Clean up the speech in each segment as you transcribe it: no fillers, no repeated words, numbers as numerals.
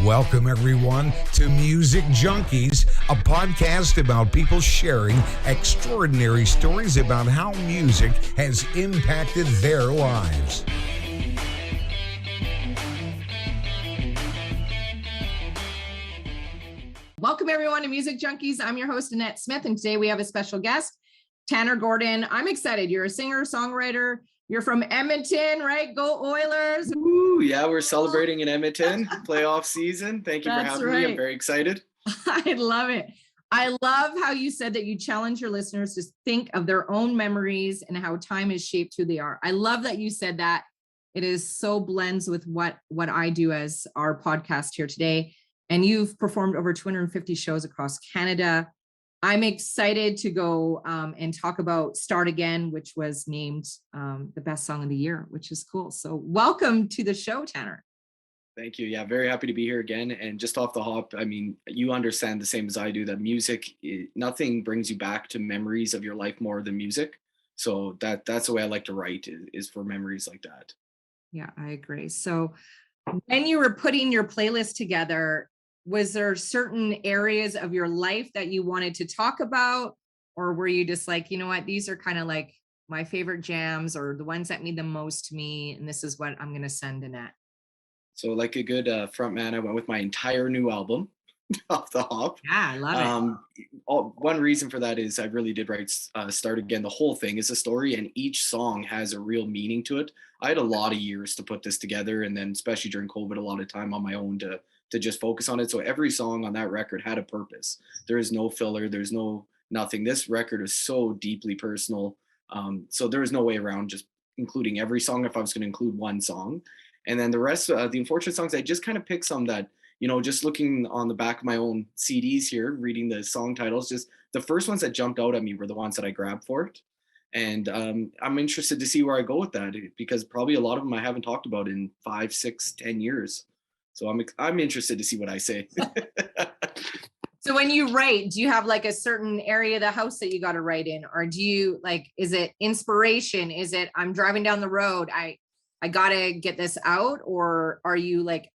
Welcome, everyone, to Music Junkies, a podcast about people sharing extraordinary stories about how music has impacted their lives. Welcome, everyone, to Music Junkies. I'm your host, Annette Smith, and today we have a special guest, Tanner Gordon. I'm excited. You're a singer-songwriter. You're from Edmonton, right? Go Oilers. Ooh, yeah, we're celebrating in Edmonton, playoff season. Thank you for having me. I'm very excited. I love it. I love how you said that you challenge your listeners to think of their own memories and how time has shaped who they are. I love that you said that. It is so blends with what I do as our podcast here today. And you've performed over 250 shows across Canada. I'm excited to go and talk about Start Again, which was named the best song of the year, which is cool. So welcome to the show, Tanner. Thank you. Yeah, very happy to be here again. And just off the hop, I mean, you understand the same as I do that music, nothing brings you back to memories of your life more than music. So that's the way I like to write is for memories like that. Yeah, I agree. So when you were putting your playlist together, was there certain areas of your life that you wanted to talk about? Or were you just like, you know what, these are kind of like my favorite jams or the ones that mean the most to me, and this is what I'm going to send Annette? So like a good front man, I went with my entire new album off the hop. Yeah, I love it. One reason for that is I really did write Start Again. The whole thing is a story and each song has a real meaning to it. I had a lot of years to put this together, and then especially during COVID, a lot of time on my own to just focus on it. So every song on that record had a purpose. There is no filler. There's nothing. This record is so deeply personal. So there was no way around just including every song if I was going to include one song. And then the rest, the unfortunate songs, I just kind of picked some that, you know, just looking on the back of my own CDs here, reading the song titles, just the first ones that jumped out at me were the ones that I grabbed for it. And I'm interested to see where I go with that, because probably a lot of them I haven't talked about in 5, 6, 10 years. So I'm interested to see what I say. So when you write, do you have like a certain area of the house that you got to write in? Or do you like, is it inspiration? Is it, I'm driving down the road, I got to get this out? Or are you like,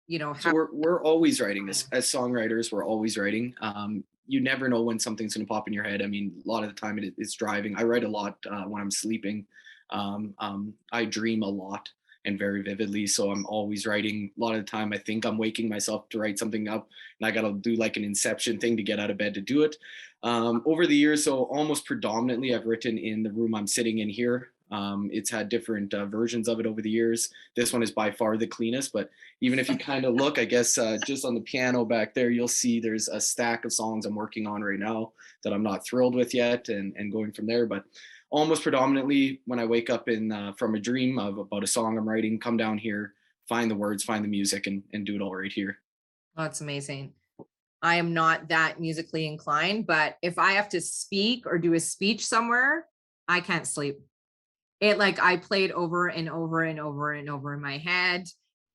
you know, so we're always writing this as songwriters. We're always writing. You never know when something's going to pop in your head. I mean, a lot of the time it's driving. I write a lot when I'm sleeping. I dream a lot and very vividly. So I'm always writing. A lot of the time I think I'm waking myself to write something up, and I got to do like an inception thing to get out of bed to do it. Over the years, so almost predominantly I've written in the room I'm sitting in here. It's had different versions of it over the years. This one is by far the cleanest, but even if you kind of look, I guess, just on the piano back there, you'll see there's a stack of songs I'm working on right now that I'm not thrilled with yet, and going from there. But almost predominantly when I wake up from a dream of about a song I'm writing, come down here, find the words, find the music, and do it all right here. Oh, that's amazing. I am not that musically inclined, but if I have to speak or do a speech somewhere, I can't sleep. It like I played over and over and over and over in my head.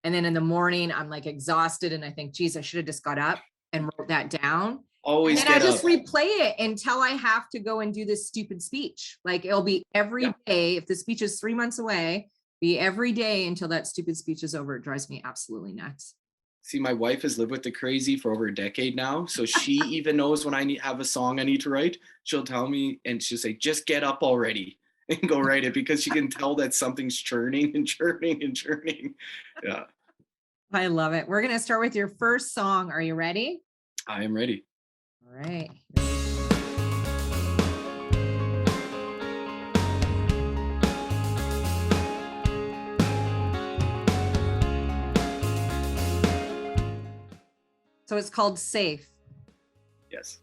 And then in the morning, I'm like exhausted. And I think, geez, I should have just got up and wrote that down. Always. And I just replay it until I have to go and do this stupid speech. Like it'll be every day. If the speech is 3 months away, be every day until that stupid speech is over. It drives me absolutely nuts. See, my wife has lived with the crazy for over a decade now. So she even knows when I have a song I need to write. She'll tell me and she'll say, just get up already and go write it, because she can tell that something's churning and churning and churning. Yeah. I love it. We're going to start with your first song. Are you ready? I am ready. All right. So it's called Safe. Yes.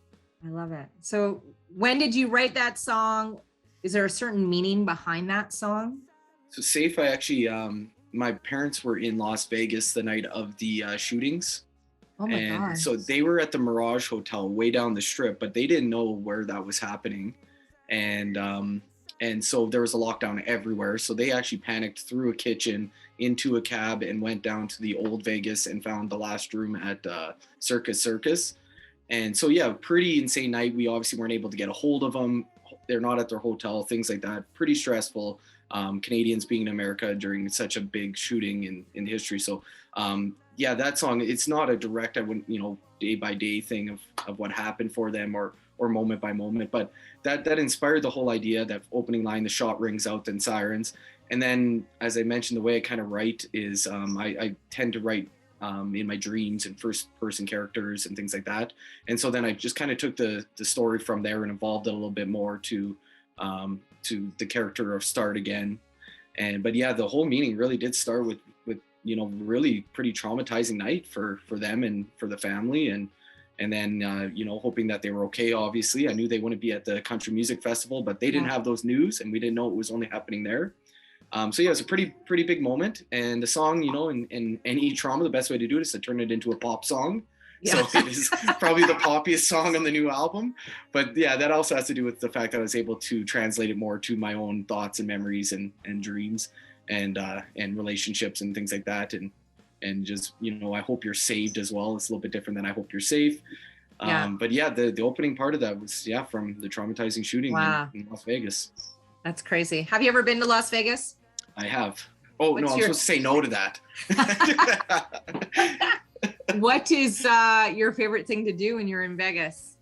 I love it. So when did you write that song? Is there a certain meaning behind that song? So Safe, I actually, my parents were in Las Vegas the night of the shootings. Oh my God. So they were at the Mirage Hotel way down the strip, but they didn't know where that was happening. And so there was a lockdown everywhere. So they actually panicked through a kitchen into a cab and went down to the old Vegas and found the last room at Circus. And so, yeah, pretty insane night. We obviously weren't able to get a hold of them. They're not at their hotel, things like that. Pretty stressful. Canadians being in America during such a big shooting in history. So yeah, that song, it's not a direct, I wouldn't, day by day thing of what happened for them or moment by moment, but that inspired the whole idea. That opening line, the shot rings out, then sirens. And then, as I mentioned, the way I kind of write is I tend to write in my dreams and first person characters and things like that. And so then I just kind of took the story from there and evolved it a little bit more to the character of Start Again. But yeah, the whole meaning really did start with really pretty traumatizing night for them and for the family, and then hoping that they were okay. Obviously, I knew they wouldn't be at the country music festival, but they didn't have those news, and we didn't know it was only happening there. So yeah, it's a pretty big moment. And the song, in any trauma, the best way to do it is to turn it into a pop song. Yeah. So it is probably the poppiest song on the new album. But yeah, that also has to do with the fact that I was able to translate it more to my own thoughts and memories and dreams and relationships and things like that. And just, I hope you're saved as well. It's a little bit different than I hope you're safe. But yeah, the opening part of that was, from the traumatizing shooting in Las Vegas. That's crazy. Have you ever been to Las Vegas? I have. Oh, no, I'm supposed to say no to that. What is your favorite thing to do when you're in Vegas?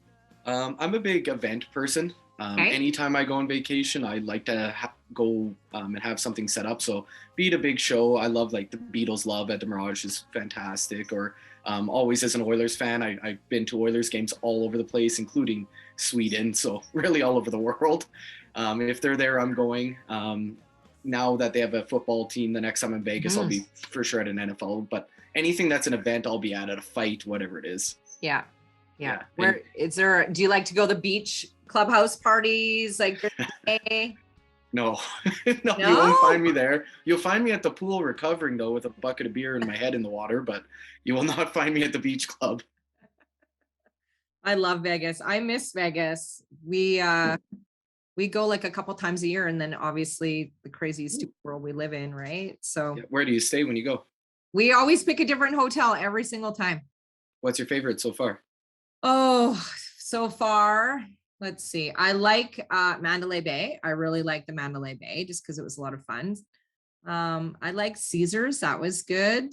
I'm a big event person. Anytime I go on vacation, I like to go and have something set up. So be it a big show, I love like the Beatles Love at the Mirage is fantastic. Or always as an Oilers fan, I've been to Oilers games all over the place, including Sweden. So really all over the world. If they're there, I'm going. Now that they have a football team, the next time I'm in Vegas, I'll be for sure at an NFL. But anything that's an event, I'll be at a fight, whatever it is. Yeah. Where is there? Do you like to go to the beach clubhouse parties like? No, you won't find me there. You'll find me at the pool recovering though, with a bucket of beer and my head in the water. But you will not find me at the beach club. I love Vegas. I miss Vegas. We go like a couple times a year, and then obviously the crazy stupid world we live in, right? So where do you stay when you go? We always pick a different hotel every single time. What's your favorite so far? Oh, so far, let's see. I like Mandalay Bay. I really like the Mandalay Bay just because it was a lot of fun. I like Caesars. That was good.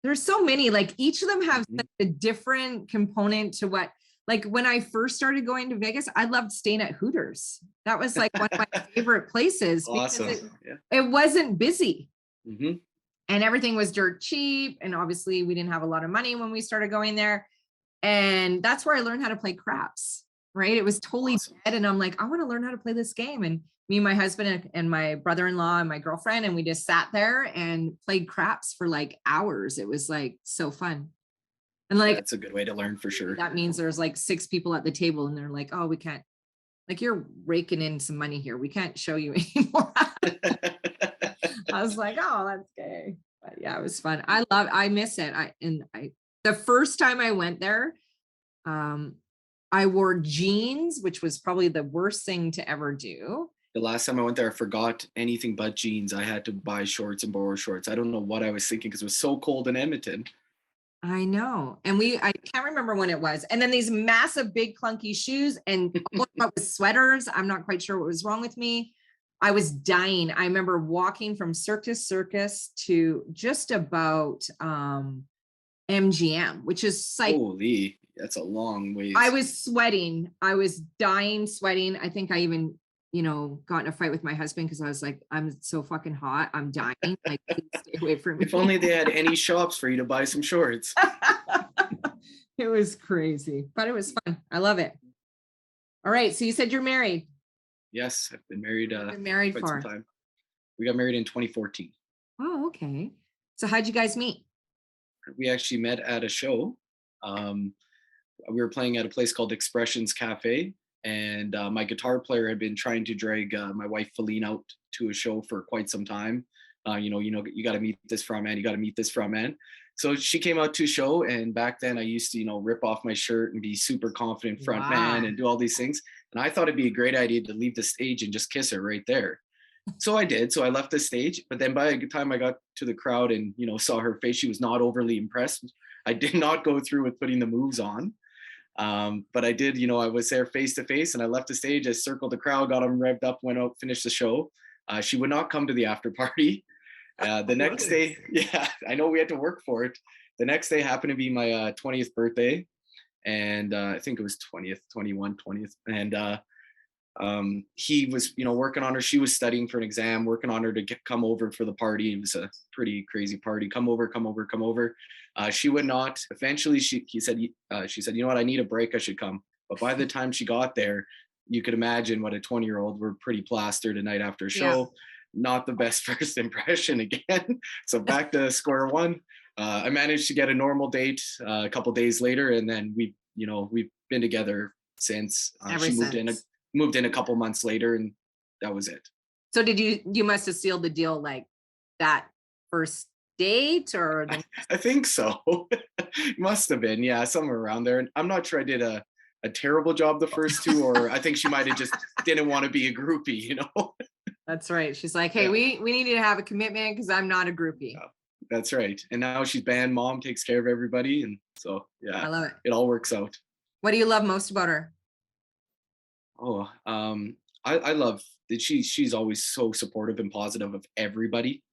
There's so many, like each of them have such a different component to what. Like when I first started going to Vegas, I loved staying at Hooters. That was like one of my favorite places. Awesome. Because it wasn't busy. Mm-hmm. And everything was dirt cheap. And obviously we didn't have a lot of money when we started going there. And that's where I learned how to play craps, right? It was totally dead. And I'm like, I want to learn how to play this game. And me and my husband and my brother-in-law and my girlfriend, and we just sat there and played craps for like hours. It was like so fun. And like, that's a good way to learn for sure. That means there's like 6 people at the table and they're like, oh, we can't, like you're raking in some money here. We can't show you anymore. I was like, oh, that's gay. But yeah, it was fun. I miss it. The first time I went there, I wore jeans, which was probably the worst thing to ever do. The last time I went there, I forgot anything but jeans. I had to buy shorts and borrow shorts. I don't know what I was thinking because it was so cold in Edmonton. I know. And I can't remember when it was. And then these massive, big, clunky shoes and with sweaters. I'm not quite sure what was wrong with me. I was dying. I remember walking from Circus to just about MGM, which is like, holy, that's a long ways. I was sweating. I was dying, sweating. I think I even, got in a fight with my husband because I was like, I'm so fucking hot. I'm dying. Like, please stay away from me. If only they had any shops for you to buy some shorts. It was crazy, but it was fun. I love it. All right. So you said you're married. Yes, I've been married. For some time. We got married in 2014. Oh, okay. So how'd you guys meet? We actually met at a show. We were playing at a place called Expressions Cafe, and my guitar player had been trying to drag my wife Feline out to a show for quite some time. You got to meet this front man. You got to meet this front man. So she came out to a show, and back then I used to, rip off my shirt and be super confident front man and do all these things. And I thought it'd be a great idea to leave the stage and just kiss her right there. So I did. So I left the stage, but then by the time I got to the crowd and, saw her face, she was not overly impressed. I did not go through with putting the moves on. But I did, I was there face to face, and I left the stage. I circled the crowd, got them revved up, went out, finished the show. She would not come to the after party. The next day, yeah, I know we had to work for it. The next day happened to be my 20th birthday. And I think it was 20th, 21, 20th. And he was, working on her. She was studying for an exam, working on her to come over for the party. It was a pretty crazy party. Come over, come over, come over. She would not. Eventually, she said, you know what? I need a break. I should come. But by the time she got there, you could imagine what a 20-year-old were pretty plastered a night after a show. Yeah. Not the best first impression again. So back to square one. I managed to get a normal date a couple days later, and then we've been together since. She moved in a couple months later, and that was it. So you must have sealed the deal like that first date, or I think so. Must have been, yeah, somewhere around there. And I'm not sure I did a terrible job the first two, or I think she might have just didn't want to be a groupie, That's right. She's like, hey, yeah. we need to have a commitment because I'm not a groupie. Yeah, that's right. And now she's band mom, takes care of everybody. And so, yeah, I love it. It all works out. What do you love most about her? Oh, I love that she's always so supportive and positive of everybody,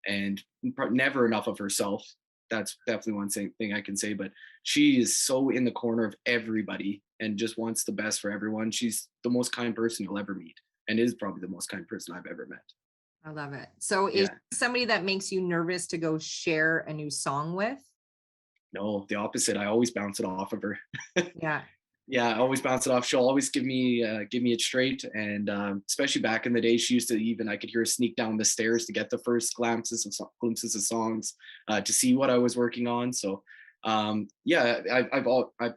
and never enough of herself. That's definitely one thing I can say, but she is so in the corner of everybody and just wants the best for everyone. She's the most kind person you'll ever meet, and is probably the most kind person I've ever met. I love it. So is somebody that makes you nervous to go share a new song with? No, the opposite. I always bounce it off of her. Yeah. Yeah, I always bounce it off. She'll always give me it straight. And especially back in the day, she used to I could hear her sneak down the stairs to get the first glimpses of songs to see what I was working on. So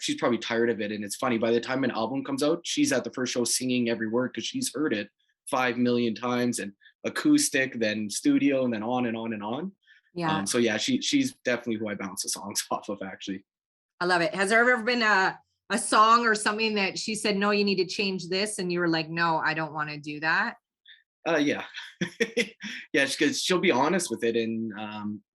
she's probably tired of it. And it's funny, by the time an album comes out, she's at the first show singing every word because she's heard it 5 million times, and acoustic, then studio, and then on and on and on. Yeah. So yeah, she's definitely who I bounce the songs off of, actually. I love it. Has there ever been a song or something that she said, no, you need to change this, and you were like, no, I don't want to do that? Yeah. Yeah, because she'll be honest with it. And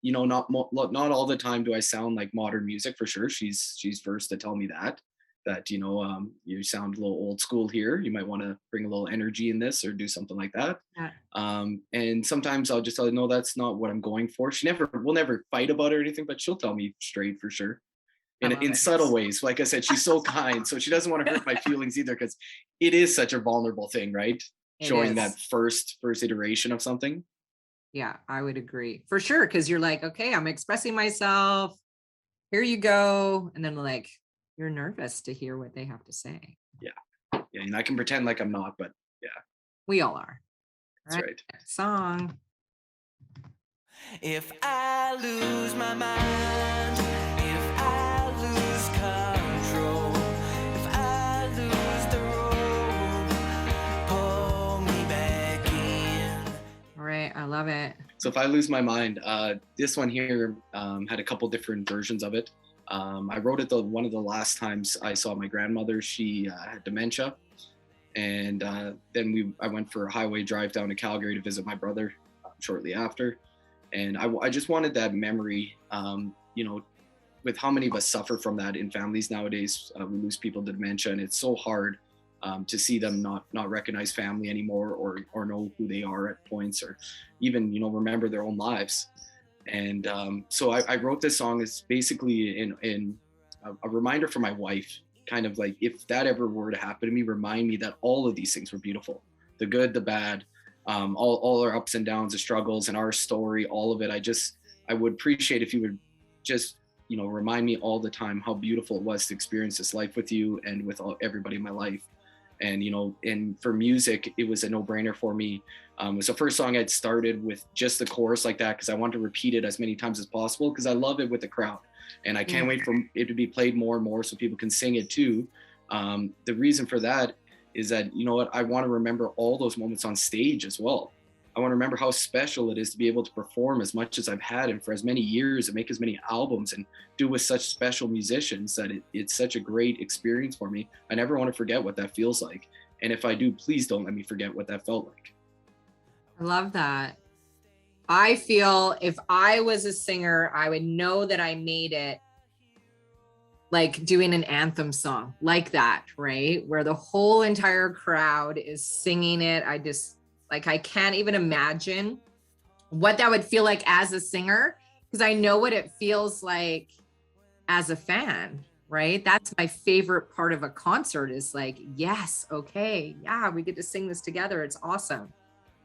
not all the time do I sound like modern music, for sure. She's first to tell me that you sound a little old school here. You might want to bring a little energy in this or do something like that. Yeah. And sometimes I'll just tell her, no, that's not what I'm going for. We'll never fight about it or anything, but she'll tell me straight, for sure. In subtle ways. Like I said, she's so kind, so she doesn't want to hurt my feelings either, because it is such a vulnerable thing, right? Showing that first iteration of something. Yeah, I would agree, for sure, because you're like, okay, I'm expressing myself, here you go, and then like you're nervous to hear what they have to say. Yeah, and I can pretend like I'm not, but yeah, we all are. That's right. Song. If I lose my mind, if I lose control, if I lose the road, pull me back in. All right, I love it. So if I lose my mind, this one here had a couple different versions of it. I wrote it one of the last times I saw my grandmother. She had dementia, and then I went for a highway drive down to Calgary to visit my brother shortly after. And I just wanted that memory, with how many of us suffer from that in families nowadays. We lose people to dementia, and it's so hard to see them not recognize family anymore, or know who they are at points, or even, remember their own lives. And so I wrote this song as basically in a reminder for my wife, kind of like, if that ever were to happen to me, remind me that all of these things were beautiful, the good, the bad, all our ups and downs, the struggles, and our story, all of it. I would appreciate if you would just, remind me all the time how beautiful it was to experience this life with you and with everybody in my life. And, and for music, it was a no-brainer for me. It was the first song I'd started with just the chorus like that, because I wanted to repeat it as many times as possible, because I love it with the crowd. And I can't wait for it to be played more and more so people can sing it too. The reason for that is that, I want to remember all those moments on stage as well. I want to remember how special it is to be able to perform as much as I've had, and for as many years, and make as many albums and do with such special musicians, that it's such a great experience for me. I never want to forget what that feels like. And if I do, please don't let me forget what that felt like. I love that. I feel if I was a singer, I would know that I made it like doing an anthem song like that, right? Where the whole entire crowd is singing it. I can't even imagine what that would feel like as a singer, because I know what it feels like as a fan, right? That's my favorite part of a concert is like, yes, okay, yeah, we get to sing this together. It's awesome.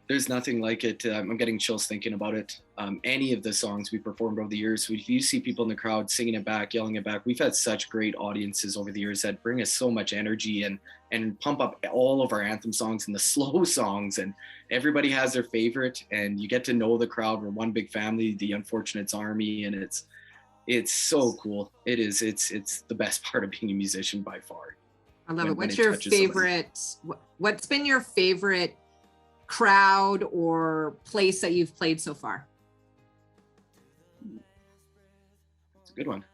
There's nothing like it. I'm getting chills thinking about it. Any of the songs we performed over the years, if you see people in the crowd singing it back, yelling it back, we've had such great audiences over the years that bring us so much energy and pump up all of our anthem songs and the slow songs. And everybody has their favorite, and you get to know the crowd. We're one big family, the Unfortunates Army, and it's so cool. It is. It's the best part of being a musician by far. I love it. What's your favorite? What's been your favorite crowd or place that you've played so far? It's a good one.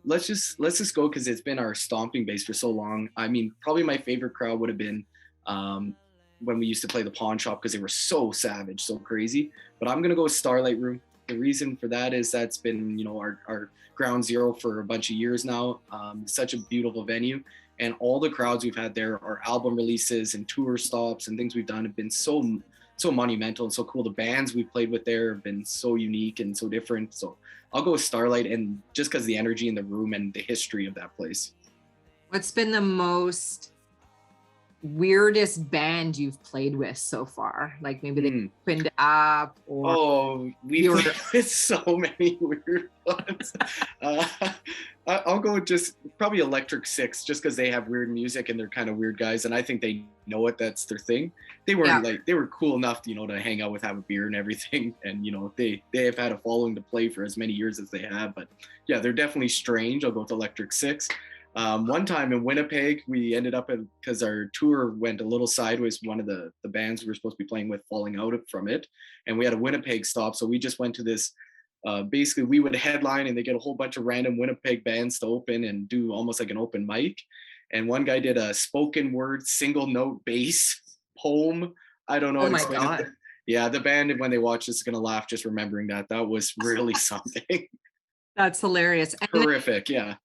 Let's just go because it's been our stomping base for so long. I mean, probably my favorite crowd would have been when we used to play the pawn shop because they were so savage, so crazy. But I'm gonna go with Starlight Room. The reason for that is that's been, you know, our ground zero for a bunch of years now. Such a beautiful venue. And all the crowds we've had there, our album releases and tour stops and things we've done have been so monumental and so cool. The bands we've played with there have been so unique and so different. So I'll go with Starlight, and just because the energy in the room and the history of that place. What's been the most weirdest band you've played with so far? Like maybe they opened up, or we've played with so many weird ones. I'll go with just probably Electric Six, just because they have weird music and they're kind of weird guys, and I think they know it. That's their thing. They weren't like, they were cool enough, you know, to hang out with, have a beer and everything, and you know they have had a following to play for as many years as they have. But yeah, they're definitely strange. I'll go with Electric Six. One time in Winnipeg, we ended up because our tour went a little sideways. One of the bands we were supposed to be playing with falling out from it, and we had a Winnipeg stop. So we just went to this. Basically, we would headline, and they get a whole bunch of random Winnipeg bands to open and do almost like an open mic. And one guy did a spoken word single note bass poem. I don't know. Oh my God. Yeah, the band, when they watch this, is gonna laugh just remembering that. That was really something. That's hilarious. Horrific. Yeah.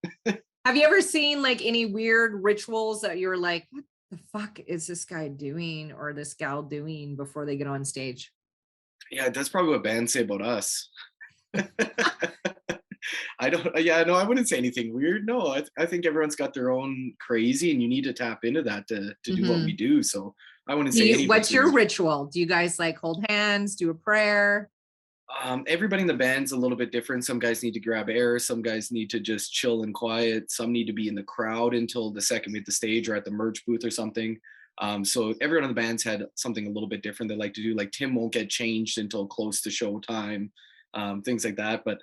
Have you ever seen like any weird rituals that you're like, what the fuck is this guy doing or this gal doing before they get on stage? Yeah, that's probably what bands say about us. I wouldn't say anything weird. No, I think everyone's got their own crazy, and you need to tap into that to do what we do. So I wouldn't say anything. What's your ritual? Do you guys like hold hands, do a prayer? Everybody in the band's a little bit different. Some guys need to grab air. Some guys need to just chill and quiet. Some need to be in the crowd until the second we hit the stage or at the merch booth or something. So everyone in the band's had something a little bit different they like to do. Like Tim won't get changed until close to show time, things like that. But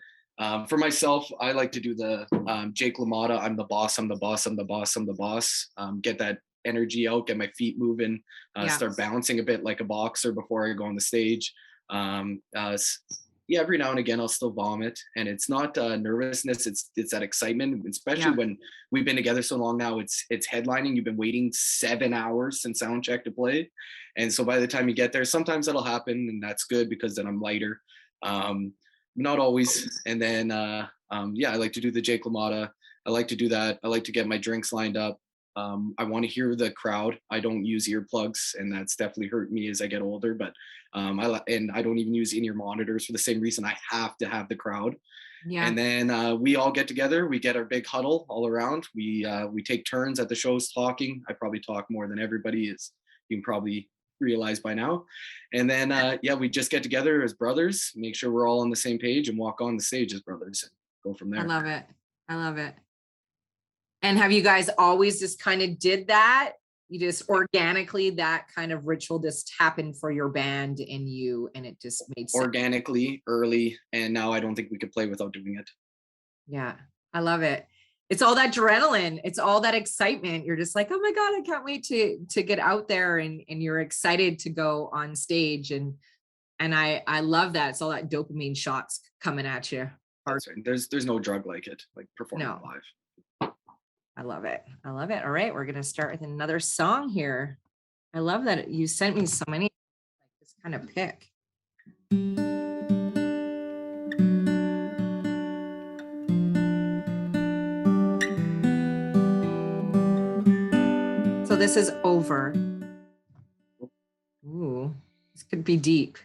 for myself, I like to do the Jake LaMotta, I'm the boss, I'm the boss, I'm the boss, I'm the boss. Get that energy out, get my feet moving, start bouncing a bit like a boxer before I go on the stage. Every now and again I'll still vomit, and it's not nervousness, it's that excitement, especially when we've been together so long now. It's headlining. You've been waiting 7 hours since sound check to play, and so by the time you get there, sometimes that'll happen, and that's good because then I'm lighter. Not always. And then I like to do the Jake LaMotta. I like to do that. I like to get my drinks lined up. I want to hear the crowd. I don't use earplugs, and that's definitely hurt me as I get older. But I don't even use in-ear monitors for the same reason. I have to have the crowd. Yeah. And then we all get together. We get our big huddle all around. We take turns at the shows talking. I probably talk more than everybody, is you can probably realize by now. And then we just get together as brothers, make sure we're all on the same page, and walk on the stage as brothers and go from there. I love it. And have you guys always just kind of did that? You just organically, that kind of ritual just happened for your band and you, and it just made sense? Organically, early, and now I don't think we could play without doing it. Yeah, I love it. It's all that adrenaline. It's all that excitement. You're just like, oh my God, I can't wait to get out there, and you're excited to go on stage. And I love that. It's all that dopamine shots coming at you. That's right. There's no drug like it, like performing live. I love it. All right, we're going to start with another song here. I love that you sent me so many, like this kind of pick. So this is Over. Ooh, this could be deep.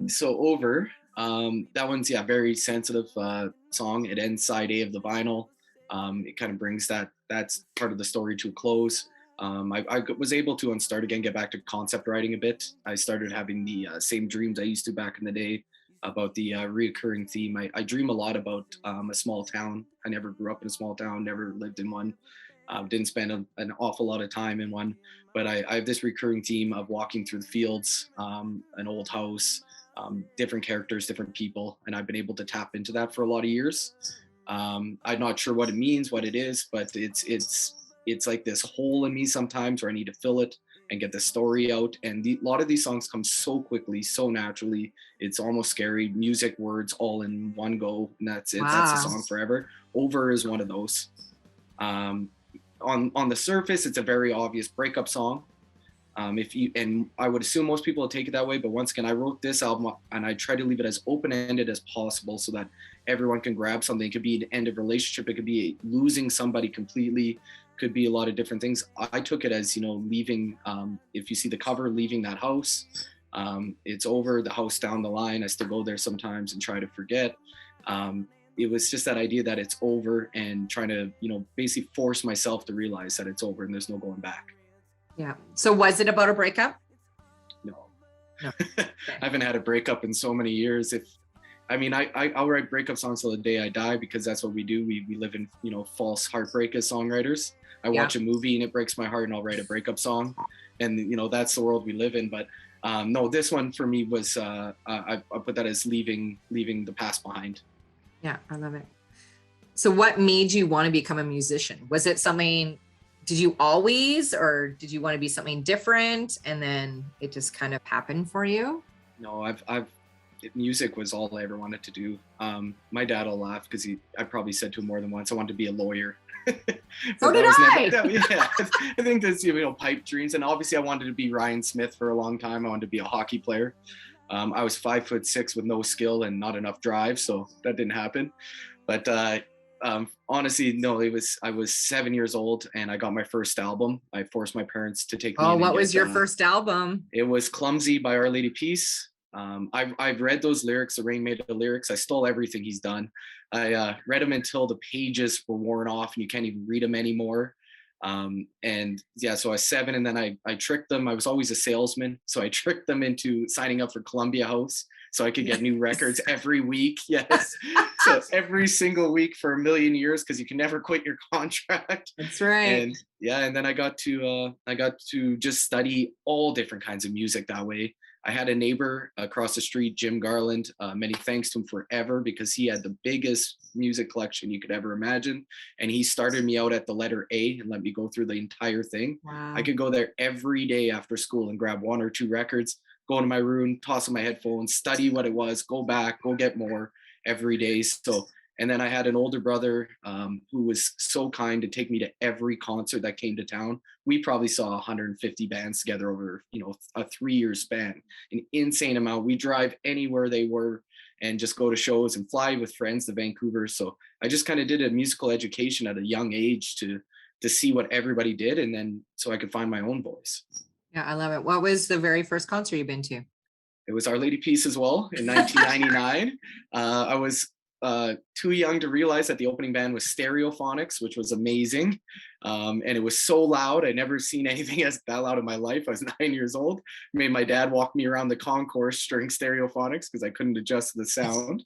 So Over, that one's very sensitive song. It ends side A of the vinyl. It kind of brings that's part of the story to a close. I was able to, on Start Again, get back to concept writing a bit. I started having the same dreams I used to back in the day about the reoccurring theme. I dream a lot about a small town. I never grew up in a small town, never lived in one. Didn't spend an awful lot of time in one, but I have this recurring theme of walking through the fields, an old house, different characters, different people, and I've been able to tap into that for a lot of years. I'm not sure what it means, what it is, but it's like this hole in me sometimes where I need to fill it and get the story out. And a lot of these songs come so quickly, so naturally. It's almost scary. Music, words, all in one go, and that's it. Wow. That's a song forever. Over is one of those. On the surface, it's a very obvious breakup song. And I would assume most people will take it that way, but once again, I wrote this album and I try to leave it as open-ended as possible so that everyone can grab something. It could be an end of relationship, it could be losing somebody completely, could be a lot of different things. I took it as, leaving, if you see the cover, leaving that house. It's over, the house down the line. I still go there sometimes and try to forget. It was just that idea that it's over and trying to, basically force myself to realize that it's over and there's no going back. Yeah. So was it about a breakup? No. I haven't had a breakup in so many years. I'll write breakup songs till the day I die because that's what we do. We live in, false heartbreak as songwriters. I watch a movie and it breaks my heart and I'll write a breakup song. And, that's the world we live in. But no, this one for me was, I put that as leaving the past behind. Yeah, I love it. So what made you want to become a musician? Was it something, did you always, or did you want to be something different and then it just kind of happened for you? No, music was all I ever wanted to do. My dad will laugh because I probably said to him more than once, I wanted to be a lawyer. So did I. Yeah, I think that's, pipe dreams. And obviously I wanted to be Ryan Smith for a long time. I wanted to be a hockey player. I was 5'6" with no skill and not enough drive, so that didn't happen. But honestly, no, I was 7 years old and I got my first album. I forced my parents to take me. Oh, what was your first album? It was Clumsy by Our Lady Peace. I've read those lyrics, the Rain Made the lyrics. I stole everything he's done. I read them until the pages were worn off and you can't even read them anymore. So I was 7 and then I tricked them. I was always a salesman. So I tricked them into signing up for Columbia House so I could get new records every week. Yes. So every single week for a million years, because you can never quit your contract. That's right. And then I got to just study all different kinds of music that way. I had a neighbor across the street, Jim Garland, many thanks to him forever because he had the biggest music collection you could ever imagine. And he started me out at the letter A and let me go through the entire thing. Wow. I could go there every day after school and grab 1 or 2 records, go into my room, toss in my headphones, study what it was, go back, go get more every day. And then I had an older brother who was so kind to take me to every concert that came to town. We probably saw 150 bands together over, a 3-year span, an insane amount. We drive anywhere they were and just go to shows and fly with friends to Vancouver. So I just kind of did a musical education at a young age to see what everybody did. And then so I could find my own voice. Yeah, I love it. What was the very first concert you've been to? It was Our Lady Peace as well in 1999. I was too young to realize that the opening band was Stereophonics, which was amazing. And it was so loud. I'd never seen anything as that loud in my life. I was 9 years old. Made my dad walk me around the concourse during Stereophonics because I couldn't adjust the sound.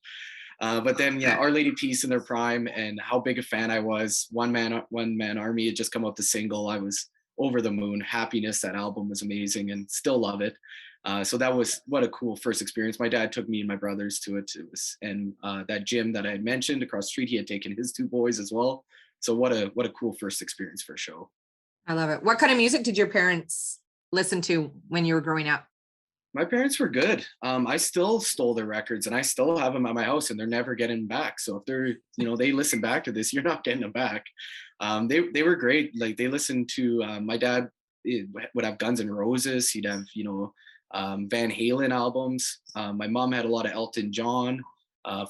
But then, Our Lady Peace in their prime and how big a fan I was. One Man Army had just come out the single. I was over the moon. Happiness, that album was amazing and still love it. So that was what a cool first experience. My dad took me and my brothers to it. And that gym that I had mentioned across the street, he had taken his 2 boys as well. So what a cool first experience for a show. I love it. What kind of music did your parents listen to when you were growing up? My parents were good. I still stole their records and I still have them at my house and they're never getting back. So if they're, they listen back to this, you're not getting them back. They were great. Like they listened to, my dad would have Guns N' Roses. He'd have, Van Halen albums. My mom had a lot of Elton John,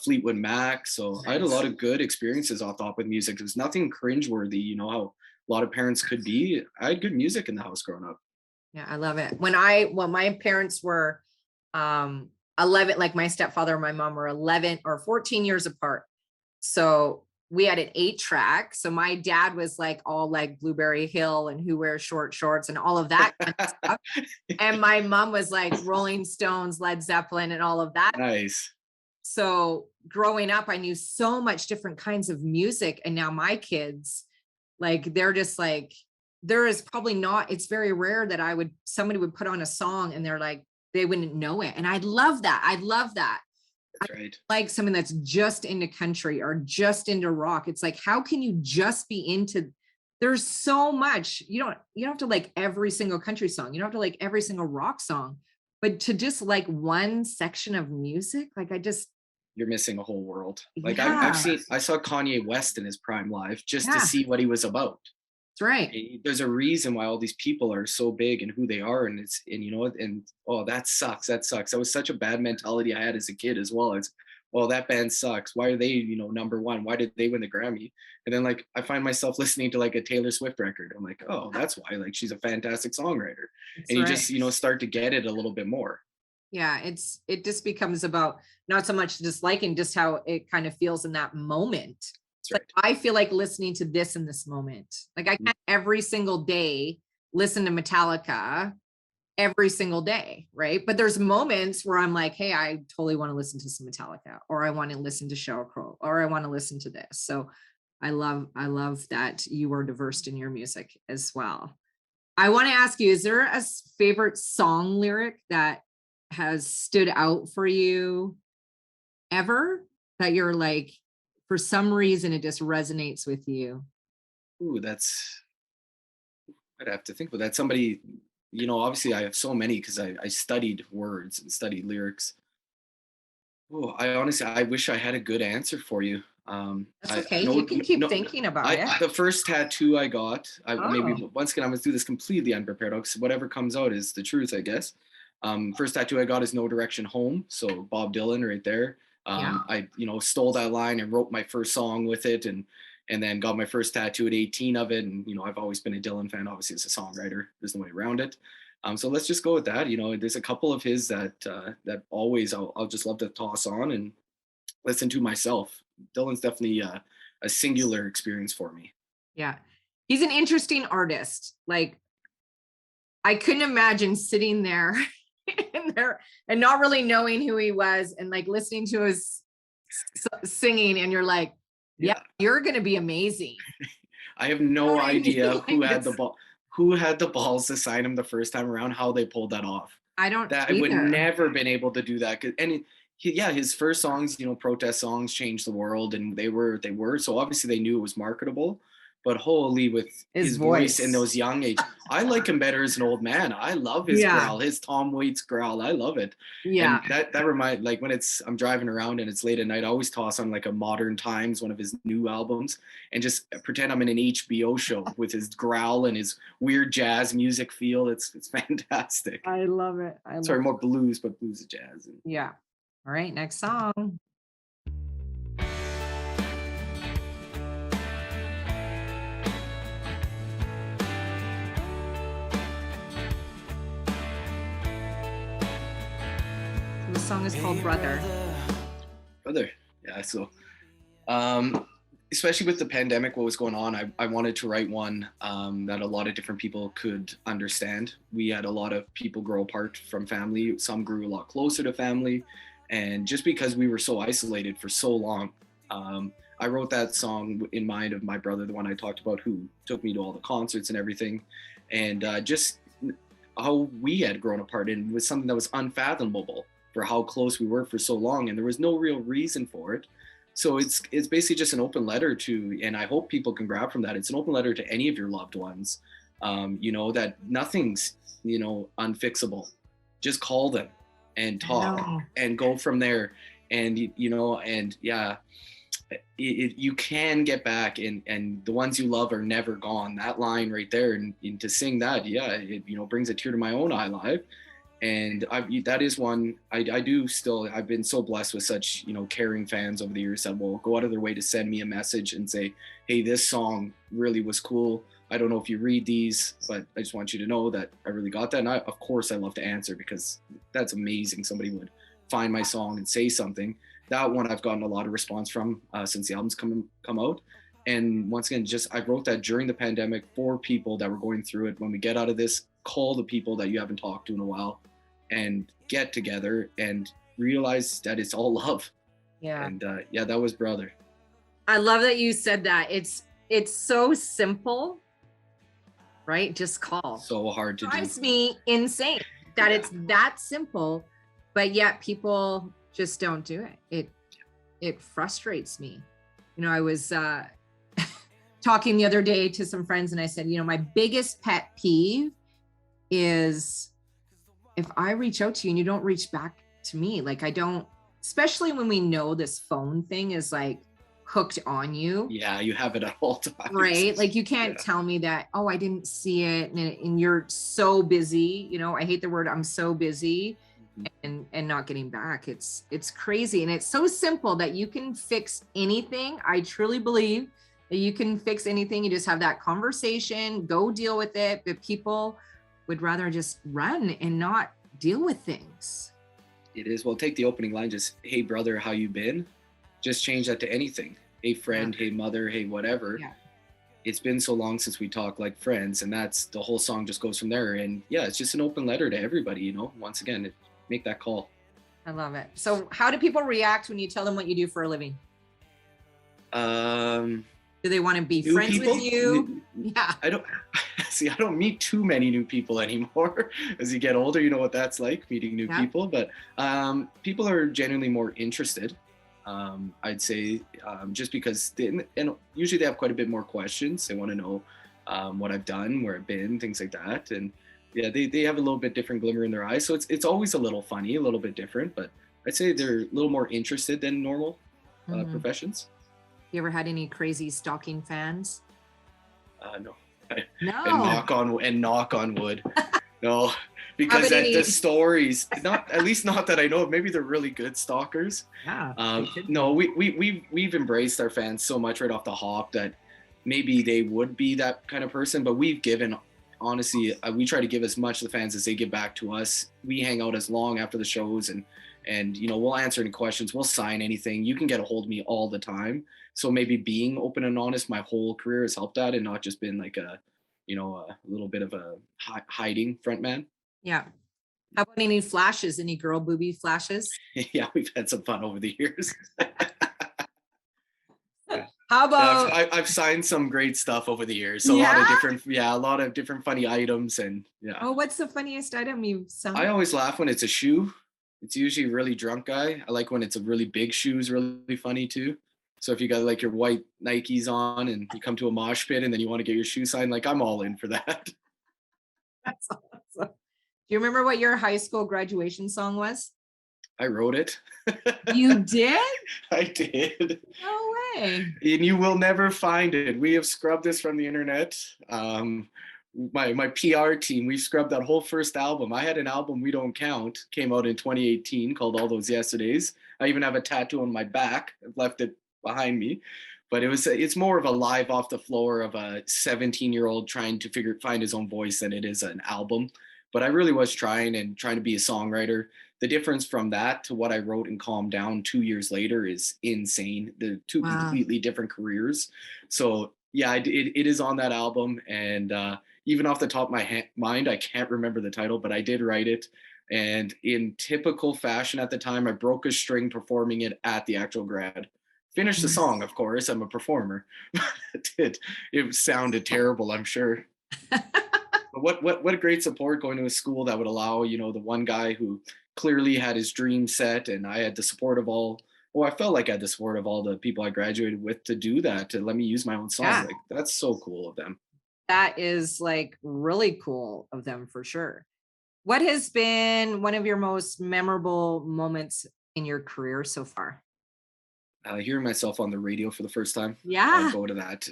Fleetwood Mac. So nice. I had a lot of good experiences off with music. It was nothing cringeworthy, how a lot of parents could be. I had good music in the house growing up. Yeah, I love it. When my parents were a 11, like my stepfather and my mom were 11 or 14 years apart. So we had an 8-track. So my dad was like all like Blueberry Hill and Who Wears Short Shorts and all of that kind of stuff. And my mom was like Rolling Stones, Led Zeppelin, and all of that. Nice. So growing up, I knew so much different kinds of music. And now my kids, like, they're just like, there is probably not, it's very rare that somebody would put on a song and they're like, they wouldn't know it. And I love that. I love that. That's right. Like someone that's just into country or just into rock. It's like, how can you just be into, there's so much, you don't have to like every single country song. You don't have to like every single rock song, but to just like one section of music, like you're missing a whole world. Like yeah. I saw Kanye West in his prime live just Yeah. to see what he was about. That's right. There's a reason why all these people are so big and who they are, and oh, that sucks. That was such a bad mentality I had as a kid as well. It's, well, that band sucks. Why are they, number one? Why did they win the Grammy? And then like I find myself listening to like a Taylor Swift record. I'm like, oh, that's why. Like she's a fantastic songwriter. That's and you right. just start to get it a little bit more. Yeah, it just becomes about not so much disliking, just how it kind of feels in that moment. That's right. Like, I feel like listening to this in this moment. Like I can't every single day listen to Metallica every single day, right? But there's moments where I'm like, hey, I totally want to listen to some Metallica, or I want to listen to Sheryl Crow, or I want to listen to this. So I love that you are diverse in your music as well. I want to ask you, is there a favorite song lyric that has stood out for you ever, that you're like, for some reason it just resonates with you? Ooh, I'd have to think about that. Somebody, obviously I have so many because I studied words and studied lyrics. Oh, I wish I had a good answer for you. That's okay. You can keep thinking about it. The first tattoo I got, maybe Oh. once again, I'm gonna do this completely unprepared. Whatever comes out is the truth, I guess. First tattoo I got is No Direction Home. So Bob Dylan right there. Yeah. I, stole that line and wrote my first song with it, and then got my first tattoo at 18 of it. And, I've always been a Dylan fan, obviously as a songwriter, there's no way around it. So let's just go with that. There's a couple of his that always I'll just love to toss on and listen to myself. Dylan's definitely a singular experience for me. Yeah. He's an interesting artist. Like, I couldn't imagine sitting there and not really knowing who he was and like listening to his singing, and you're like, yeah, you're going to be amazing. I have no idea like who had the balls to sign him the first time around, how they pulled that off. I would never been able to do that. His first songs, protest songs, changed the world, and they were. So obviously they knew it was marketable. But holy, with his voice in those young age, I like him better as an old man. I love his growl, his Tom Waits growl. I love it. Yeah. And that reminds, like when I'm driving around and it's late at night, I always toss on like a Modern Times, one of his new albums, and just pretend I'm in an HBO show with his growl and his weird jazz music feel. It's fantastic. I love it. Sorry, more blues, but blues and jazz. Yeah. All right, next song. The song is called Brother. Yeah. So especially with the pandemic, what was going on, I wanted to write one that a lot of different people could understand. We had a lot of people grow apart from family. Some grew a lot closer to family. And just because we were so isolated for so long, I wrote that song in mind of my brother, the one I talked about, who took me to all the concerts and everything. And just how we had grown apart, and it was something that was unfathomable for how close we were for so long. And there was no real reason for it. So it's basically just an open letter to, and I hope people can grab from that. It's an open letter to any of your loved ones, that nothing's, unfixable. Just call them and talk and go from there. And, you can get back, and the ones you love are never gone. That line right there, and to sing that, it brings a tear to my own eye live. And that is one I do still. I've been so blessed with such, caring fans over the years that will go out of their way to send me a message and say, hey, this song really was cool. I don't know if you read these, but I just want you to know that I really got that. And of course I love to answer, because that's amazing. Somebody would find my song and say something. That one I've gotten a lot of response from since the album's come out. And once again, just I wrote that during the pandemic for people that were going through it. When we get out of this, call the people that you haven't talked to in a while and get together and realize that it's all love. Yeah. And yeah, that was Brother. I love that you said that. It's so simple, right? Just call. So hard to do. Drives me insane that it's that simple, but yet people just don't do it. It frustrates me. You know, I was talking the other day to some friends and I said, you know, my biggest pet peeve is if I reach out to you and you don't reach back to me. Like I don't, especially when we know this phone thing is like hooked on you. Yeah, you have it at all times. Right? Like you can't tell me that, oh, I didn't see it and you're so busy. You know, I hate the word I'm so busy and not getting back. It's crazy. And it's so simple that you can fix anything. I truly believe that you can fix anything. You just have that conversation, go deal with it. But people would rather just run and not deal with things. It is. Well, take the opening line, just, hey, brother, how you been? Just change that to anything. Hey, friend, hey, mother, hey, whatever. Yeah. It's been so long since we talked like friends. And that's the whole song just goes from there. And yeah, it's just an open letter to everybody, you know, once again, make that call. I love it. So how do people react when you tell them what you do for a living? Do they want to be friends people? with you? Yeah. I don't meet too many new people anymore. As you get older, you know what that's like, meeting new people. But people are genuinely more interested. I'd say just because and usually they have quite a bit more questions. They want to know what I've done, where I've been, things like that. And yeah, they have a little bit different glimmer in their eyes. So it's always a little funny, a little bit different. But I'd say they're a little more interested than normal professions. You ever had any crazy stalking fans? No. No. And knock on wood. No, because the stories, at least not that I know of. Maybe they're really good stalkers. Yeah. No, we've embraced our fans so much right off the hop that maybe they would be that kind of person, but we've given, honestly, we try to give as much to the fans as they give back to us. We hang out as long after the shows and you know, we'll answer any questions, we'll sign anything. You can get a hold of me all the time. So maybe being open and honest my whole career has helped that and not just been like a little bit of a hiding front man. Yeah. How about any flashes? Any girl booby flashes? Yeah, we've had some fun over the years. How about I've signed some great stuff over the years. A lot of different funny items and yeah. Oh, what's the funniest item you've signed? I always laugh when it's a shoe. It's usually a really drunk guy. I like when it's a really big shoe is really funny too. So if you got like your white Nikes on and you come to a mosh pit and then you want to get your shoe signed, like I'm all in for that. That's awesome. Do you remember what your high school graduation song was? I wrote it. You did? I did. No way. And you will never find it. We have scrubbed this from the internet. My PR team, we scrubbed that whole first album. I had an album, We Don't Count, came out in 2018 called All Those Yesterdays. I even have a tattoo on my back. I've left it behind me. But it's more of a live off the floor of a 17-year-old trying to find his own voice than it is an album. But I really was trying to be a songwriter. The difference from that to what I wrote and Calm Down 2 years later is insane. The two completely different careers. So yeah, it is on that album. And even off the top of my mind, I can't remember the title, but I did write it. And in typical fashion at the time, I broke a string performing it at the actual grad. Finished the song, of course. I'm a performer. It sounded terrible, I'm sure. But what a great support going to a school that would allow, you know, the one guy who clearly had his dream set, and I had the support of I felt like I had the support of all the people I graduated with to do that, to let me use my own song. Yeah. Like, that's so cool of them. That is like really cool of them for sure. What has been one of your most memorable moments in your career so far? Hearing myself on the radio for the first time. Yeah. I'll go to that.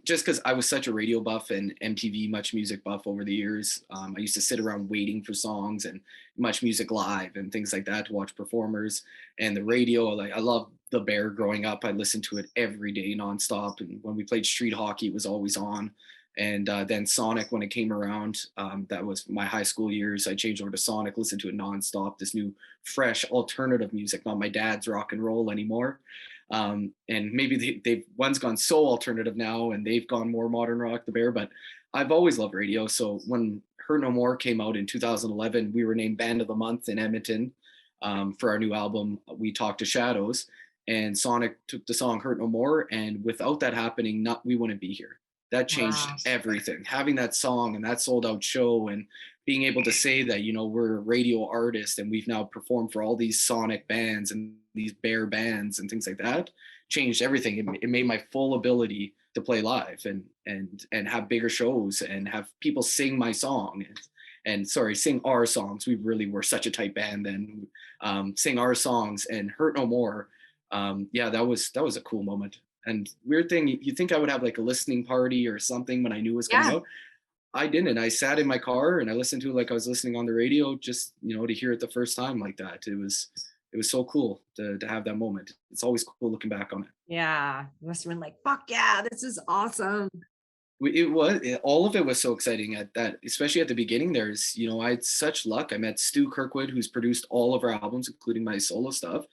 Just because I was such a radio buff and MTV Much Music buff over the years. I used to sit around waiting for songs and Much Music Live and things like that to watch performers. And the radio, I love The Bear growing up. I listened to it every day nonstop. And when we played street hockey, it was always on. And then Sonic, when it came around, that was my high school years. I changed over to Sonic, listened to it nonstop. This new, fresh, alternative music, not my dad's rock and roll anymore. And maybe they've one's gone so alternative now, and they've gone more modern rock, the Bear. But I've always loved radio. So when Hurt No More came out in 2011, we were named Band of the Month in Edmonton for our new album, We Talk to Shadows. And Sonic took the song Hurt No More, and without that happening, we wouldn't be here. That changed everything. Having that song and that sold out show, and being able to say that, you know, we're a radio artist and we've now performed for all these Sonic bands and these Bear bands and things like that, changed everything. It made my full ability to play live and have bigger shows and have people sing my song and sing our songs. We really were such a tight band then. Sing our songs and Hurt No More. That was a cool moment. And weird thing, you think I would have like a listening party or something when I knew it was coming out. I didn't. I sat in my car and I listened to it like I was listening on the radio, just, you know, to hear it the first time like that. It was so cool to have that moment. It's always cool looking back on it. Yeah. You must have been like, fuck yeah, this is awesome. All of it was so exciting at that, especially at the beginning. There's, you know, I had such luck. I met Stu Kirkwood, who's produced all of our albums, including my solo stuff.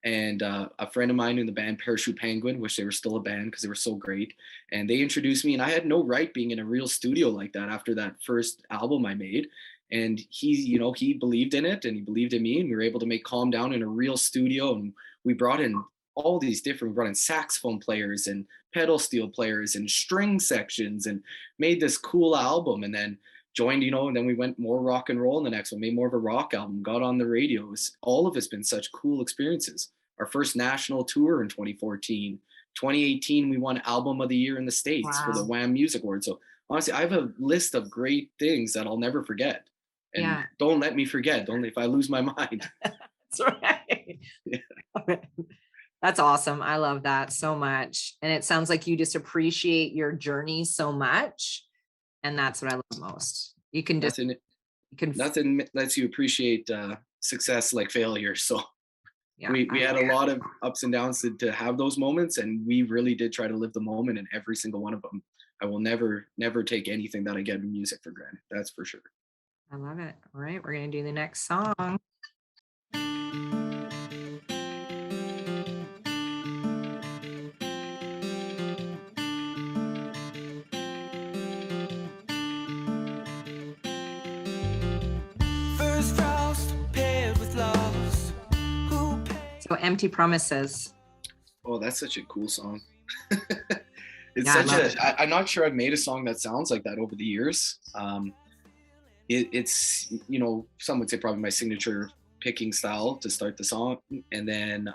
And a friend of mine in the band Parachute Penguin, wish they were still a band because they were so great. And they introduced me, and I had no right being in a real studio like that after that first album I made. And he believed in it and he believed in me, and we were able to make Calm Down in a real studio. And we brought in all these we brought in saxophone players and pedal steel players and string sections and made this cool album. And then joined, and then we went more rock and roll in the next one, made more of a rock album, got on the radios. All of it's been such cool experiences. Our first national tour in 2014. 2018, we won Album of the Year in the States for the Wham Music Awards. So honestly, I have a list of great things that I'll never forget. And don't let me forget. Don't if I lose my mind. That's right. Yeah. That's awesome. I love that so much. And it sounds like you just appreciate your journey so much. And that's what I love most. You can just nothing lets you appreciate success like failure. So we had a lot of ups and downs to have those moments, and we really did try to live the moment in every single one of them. I will never take anything that I get in music for granted. That's for sure. I love it. All right, we're gonna do the next song. So Empty Promises. Oh, that's such a cool song. I'm not sure I've made a song that sounds like that over the years. It's some would say probably my signature picking style to start the song. And then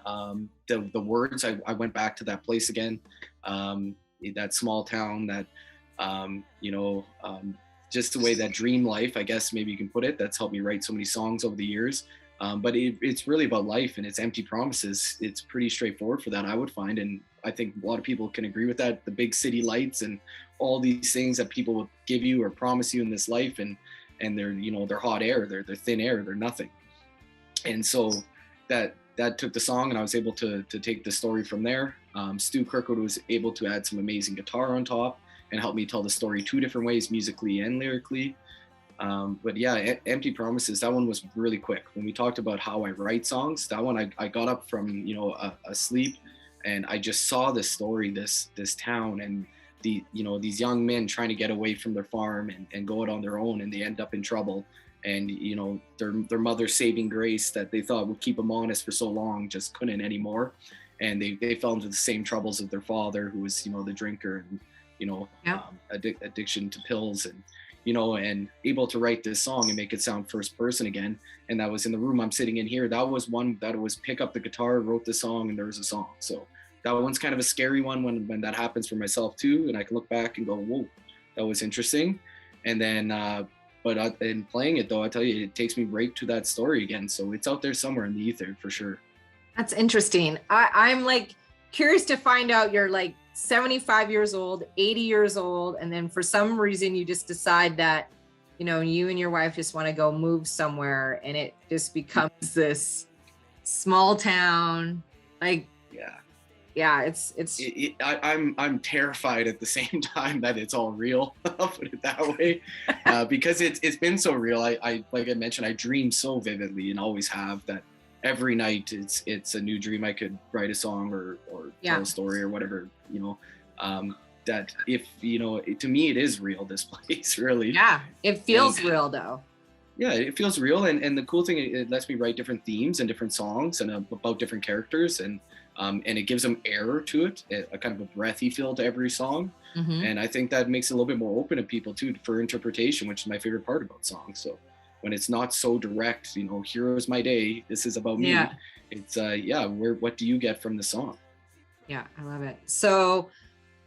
the words, I went back to that place again, that small town, that, just the way that dream life, I guess maybe you can put it, that's helped me write so many songs over the years. But it's really about life, and it's empty promises. It's pretty straightforward for that, I would find. And I think a lot of people can agree with that. The big city lights and all these things that people will give you or promise you in this life, and they're, they're hot air, they're thin air, they're nothing. And so that took the song, and I was able to take the story from there. Stu Kirkwood was able to add some amazing guitar on top and help me tell the story two different ways, musically and lyrically. But yeah, Empty Promises, that one was really quick. When we talked about how I write songs, that one I got up from asleep, and I just saw this story, this town, and these young men trying to get away from their farm and go out on their own, and they end up in trouble. And their mother's saving grace that they thought would keep them honest for so long just couldn't anymore, and they fell into the same troubles of their father, who was the drinker, and addiction to pills, and and able to write this song and make it sound first person again. And that was in the room I'm sitting in here. That was one that was pick up the guitar, wrote the song, and there was a song. So that one's kind of a scary one when that happens for myself too. And I can look back and go, whoa, that was interesting. And then, but in playing it though, I tell you, it takes me right to that story again. So it's out there somewhere in the ether for sure. That's interesting. I'm like curious to find out you're like 75 years old, 80 years old, and then for some reason you just decide that you and your wife just want to go move somewhere, and it just becomes this small town, like yeah, it's I'm terrified at the same time that it's all real. I'll put it that way, because it's been so real. I like I mentioned, I dream so vividly and always have, that every night it's a new dream. I could write a song or tell a story or whatever, that if, to me it is real, this place, really. Yeah, it feels real though. Yeah, it feels real. And the cool thing, it lets me write different themes and different songs and about different characters, and it gives them air to it, a kind of a breathy feel to every song. And I think that makes it a little bit more open to people too, for interpretation, which is my favorite part about songs. So when it's not so direct, here's my day, this is about me. It's what do you get from the song? Yeah, I love it. So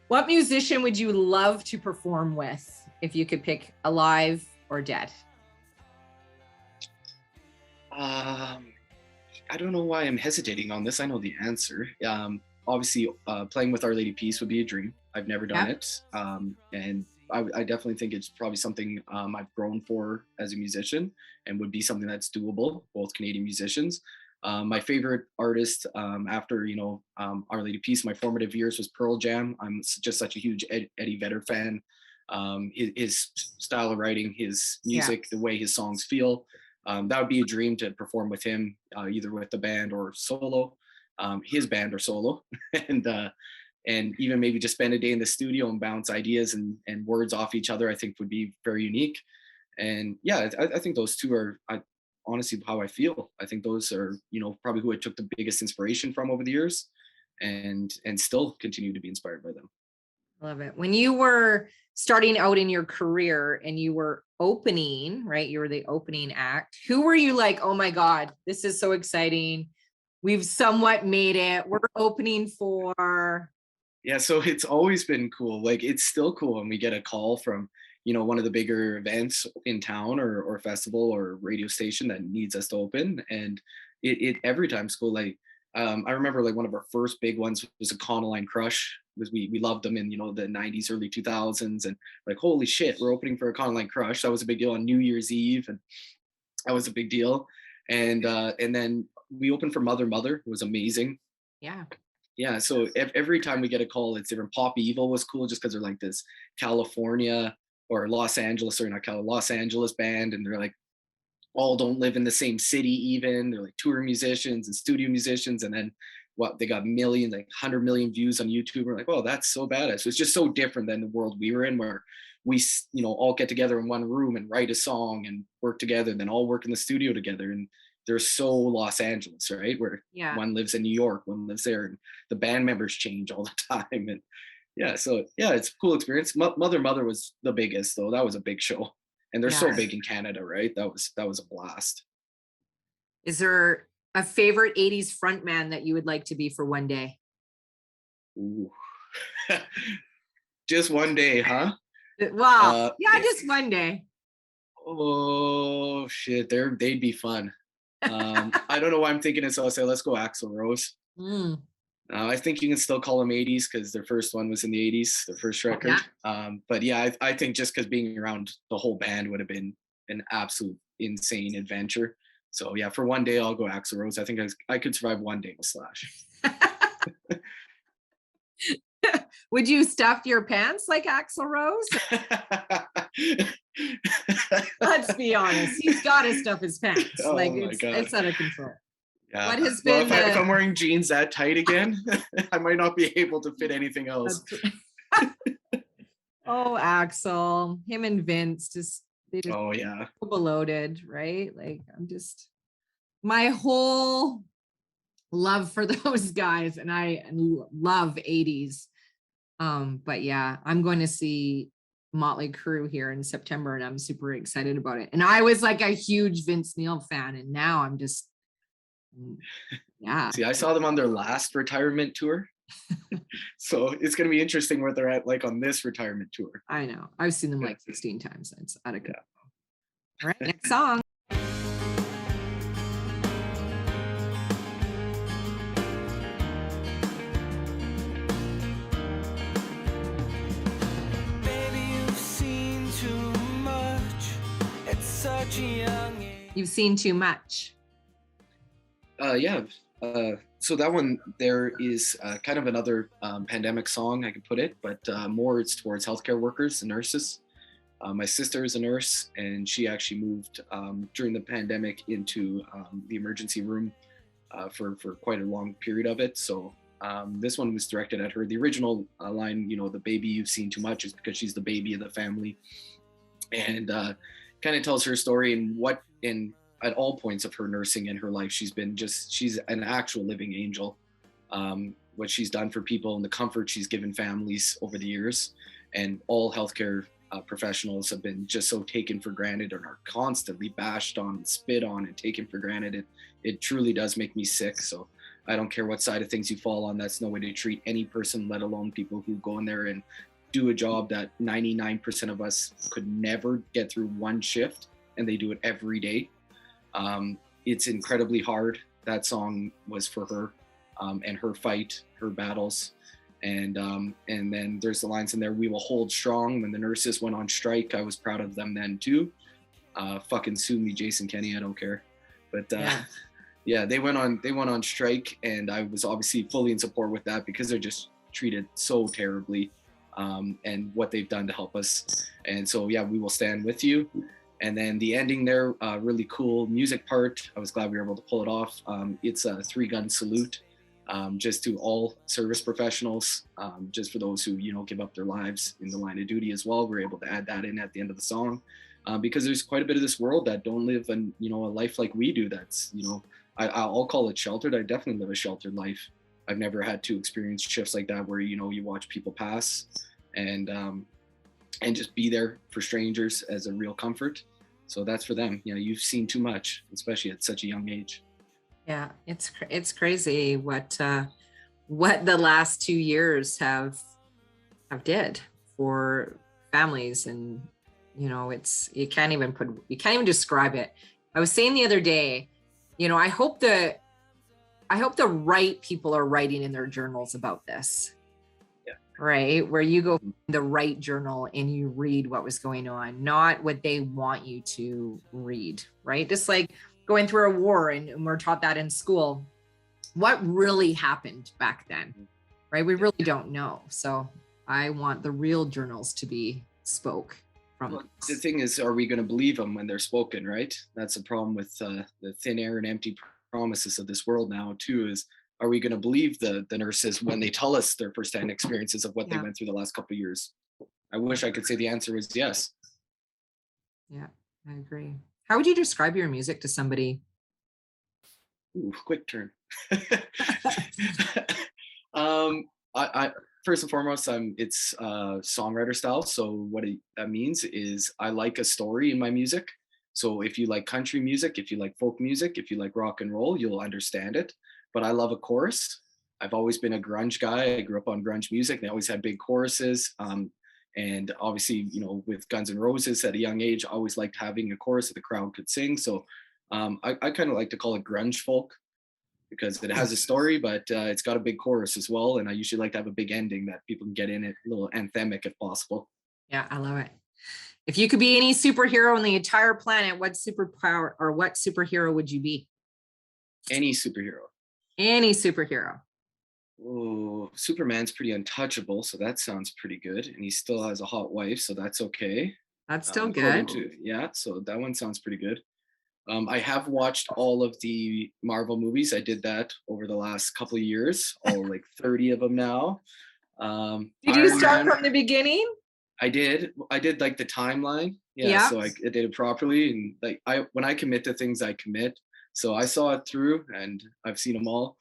what musician would you love to perform with if you could pick, alive or dead? I don't know why I'm hesitating on this. I know the answer. Obviously, playing with Our Lady Peace would be a dream. I've never done it. And I definitely think it's probably something I've grown for as a musician, and would be something that's doable, both Canadian musicians. My favorite artist after, Our Lady Peace, my formative years, was Pearl Jam. I'm just such a huge Eddie Vedder fan. His style of writing, his music, the way his songs feel. That would be a dream to perform with him, either with the band or solo, his band or solo, and even maybe just spend a day in the studio and bounce ideas and words off each other. I think would be very unique. And yeah, I think those two are honestly how I feel. I think those are, probably who I took the biggest inspiration from over the years, and still continue to be inspired by them. Love it. When you were starting out in your career and you were opening, right? You were the opening act. Who were you like, oh my God, this is so exciting. We've somewhat made it. We're opening for. Yeah, so it's always been cool. Like, it's still cool when we get a call from, one of the bigger events in town or festival or radio station that needs us to open. And it every time's cool. Like, I remember like one of our first big ones was Econoline Crush. We loved them in, the 90s, early 2000s, and like, holy shit, we're opening for Econoline Crush. That was a big deal on New Year's Eve, and that was a big deal. And then we opened for Mother. It was amazing. Yeah, so every time we get a call, it's different. Pop Evil was cool just because they're like this California or Los Angeles band, and they're like, all don't live in the same city even. They're like tour musicians and studio musicians, and then they got millions, like 100 million views on YouTube. We're like, oh, that's so badass. So it's just so different than the world we were in, where we, all get together in one room and write a song and work together, and then all work in the studio together. And they're so Los Angeles, right? Where one lives in New York, one lives there, and the band members change all the time. And so it's a cool experience. Mother was the biggest though. That was a big show. And they're so big in Canada, right? That was a blast. Is there a favorite 80s frontman that you would like to be for one day? Ooh. Just one day, huh? Wow. Just one day. Oh shit, they'd be fun. I don't know why I'm thinking it, so I'll say let's go Axl Rose. I think you can still call them 80s because their first one was in the 80s, their first record. But yeah, I think just because being around the whole band would have been an absolute insane adventure. So yeah, for one day I'll go Axl Rose. I think I could survive one day with Slash. Would you stuff your pants like Axl Rose? Let's be honest. He's got to stuff his pants. Oh like God. It's out of control. Yeah. What has been if I'm wearing jeans that tight again, I might not be able to fit anything else. Oh, Axl, him and Vince, they just oh yeah, bloated, right? Like my whole love for those guys, and I love 80s. But yeah, I'm going to see Motley Crue here in September, and I'm super excited about it. And I was like a huge Vince Neil fan, and now I'm just See, I saw them on their last retirement tour. So it's going to be interesting where they're at, like on this retirement tour. I know. I've seen them like 16 times. It's out of control. All right, next song. Baby, you've seen too much at such a young age. You've seen too much. Yeah. So that one there is kind of another pandemic song, I could put it, but more it's towards healthcare workers and nurses. My sister is a nurse, and she actually moved during the pandemic into the emergency room for quite a long period of it. So this one was directed at her. The original line, the baby you've seen too much, is because she's the baby of the family, and kind of tells her story and what in at all points of her nursing in her life she's an actual living angel. What she's done for people and the comfort she's given families over the years, and all healthcare professionals have been just so taken for granted and are constantly bashed on and spit on and taken for granted. It truly does make me sick. So I don't care what side of things you fall on. That's no way to treat any person, let alone people who go in there and do a job that 99% of us could never get through one shift, and they do it every day. It's incredibly hard. That song was for her and her fight, her battles. And then there's the lines in there: "We will hold strong." When the nurses went on strike, I was proud of them then too. Fucking sue me, Jason Kenney, I don't care. But yeah, they went on strike, and I was obviously fully in support with that, because they're just treated so terribly, and what they've done to help us. And so yeah, we will stand with you. And then the ending there, really cool music part. I was glad we were able to pull it off. It's a 3-gun salute. Just to all service professionals, just for those who, give up their lives in the line of duty as well. We're able to add that in at the end of the song, because there's quite a bit of this world that don't live a life like we do. That's, I'll call it sheltered. I definitely live a sheltered life. I've never had to experience shifts like that where, you watch people pass and just be there for strangers as a real comfort. So that's for them. You've seen too much, especially at such a young age. Yeah, it's crazy what the last 2 years have did for families, and you can't even describe it. I was saying the other day, I hope the right people are writing in their journals about this. Yeah. Right, where you go the right journal and you read what was going on, not what they want you to read. Right, just like going through a war, and we're taught that in school. What really happened back then, right? We really don't know. So I want the real journals to be spoke from. Well, the thing is, are we going to believe them when they're spoken, right? That's the problem with the thin air and empty promises of this world now too, is are we going to believe the nurses when they tell us their firsthand experiences of what they went through the last couple of years? I wish I could say the answer was yes. Yeah, I agree. How would you describe your music to somebody? Ooh, quick turn. I first and foremost, it's songwriter style. So what that means is I like a story in my music. So if you like country music, if you like folk music, if you like rock and roll, you'll understand it. But I love a chorus. I've always been a grunge guy. I grew up on grunge music. They always had big choruses. And obviously, with Guns N' Roses at a young age, I always liked having a chorus that the crowd could sing. So I kind of like to call it grunge folk, because it has a story, but it's got a big chorus as well. And I usually like to have a big ending that people can get in it, a little anthemic if possible. Yeah, I love it. If you could be any superhero on the entire planet, what superpower or what superhero would you be? Any superhero. Any superhero. Oh, Superman's pretty untouchable, so that sounds pretty good. And he still has a hot wife, so that's okay. That's still good. So that one sounds pretty good. I have watched all of the Marvel movies. I did that over the last couple of years, all like 30 of them now. Did you start from the beginning? I did like the timeline. Yeah. So I did it properly. And like when I commit to things, I commit. So I saw it through and I've seen them all.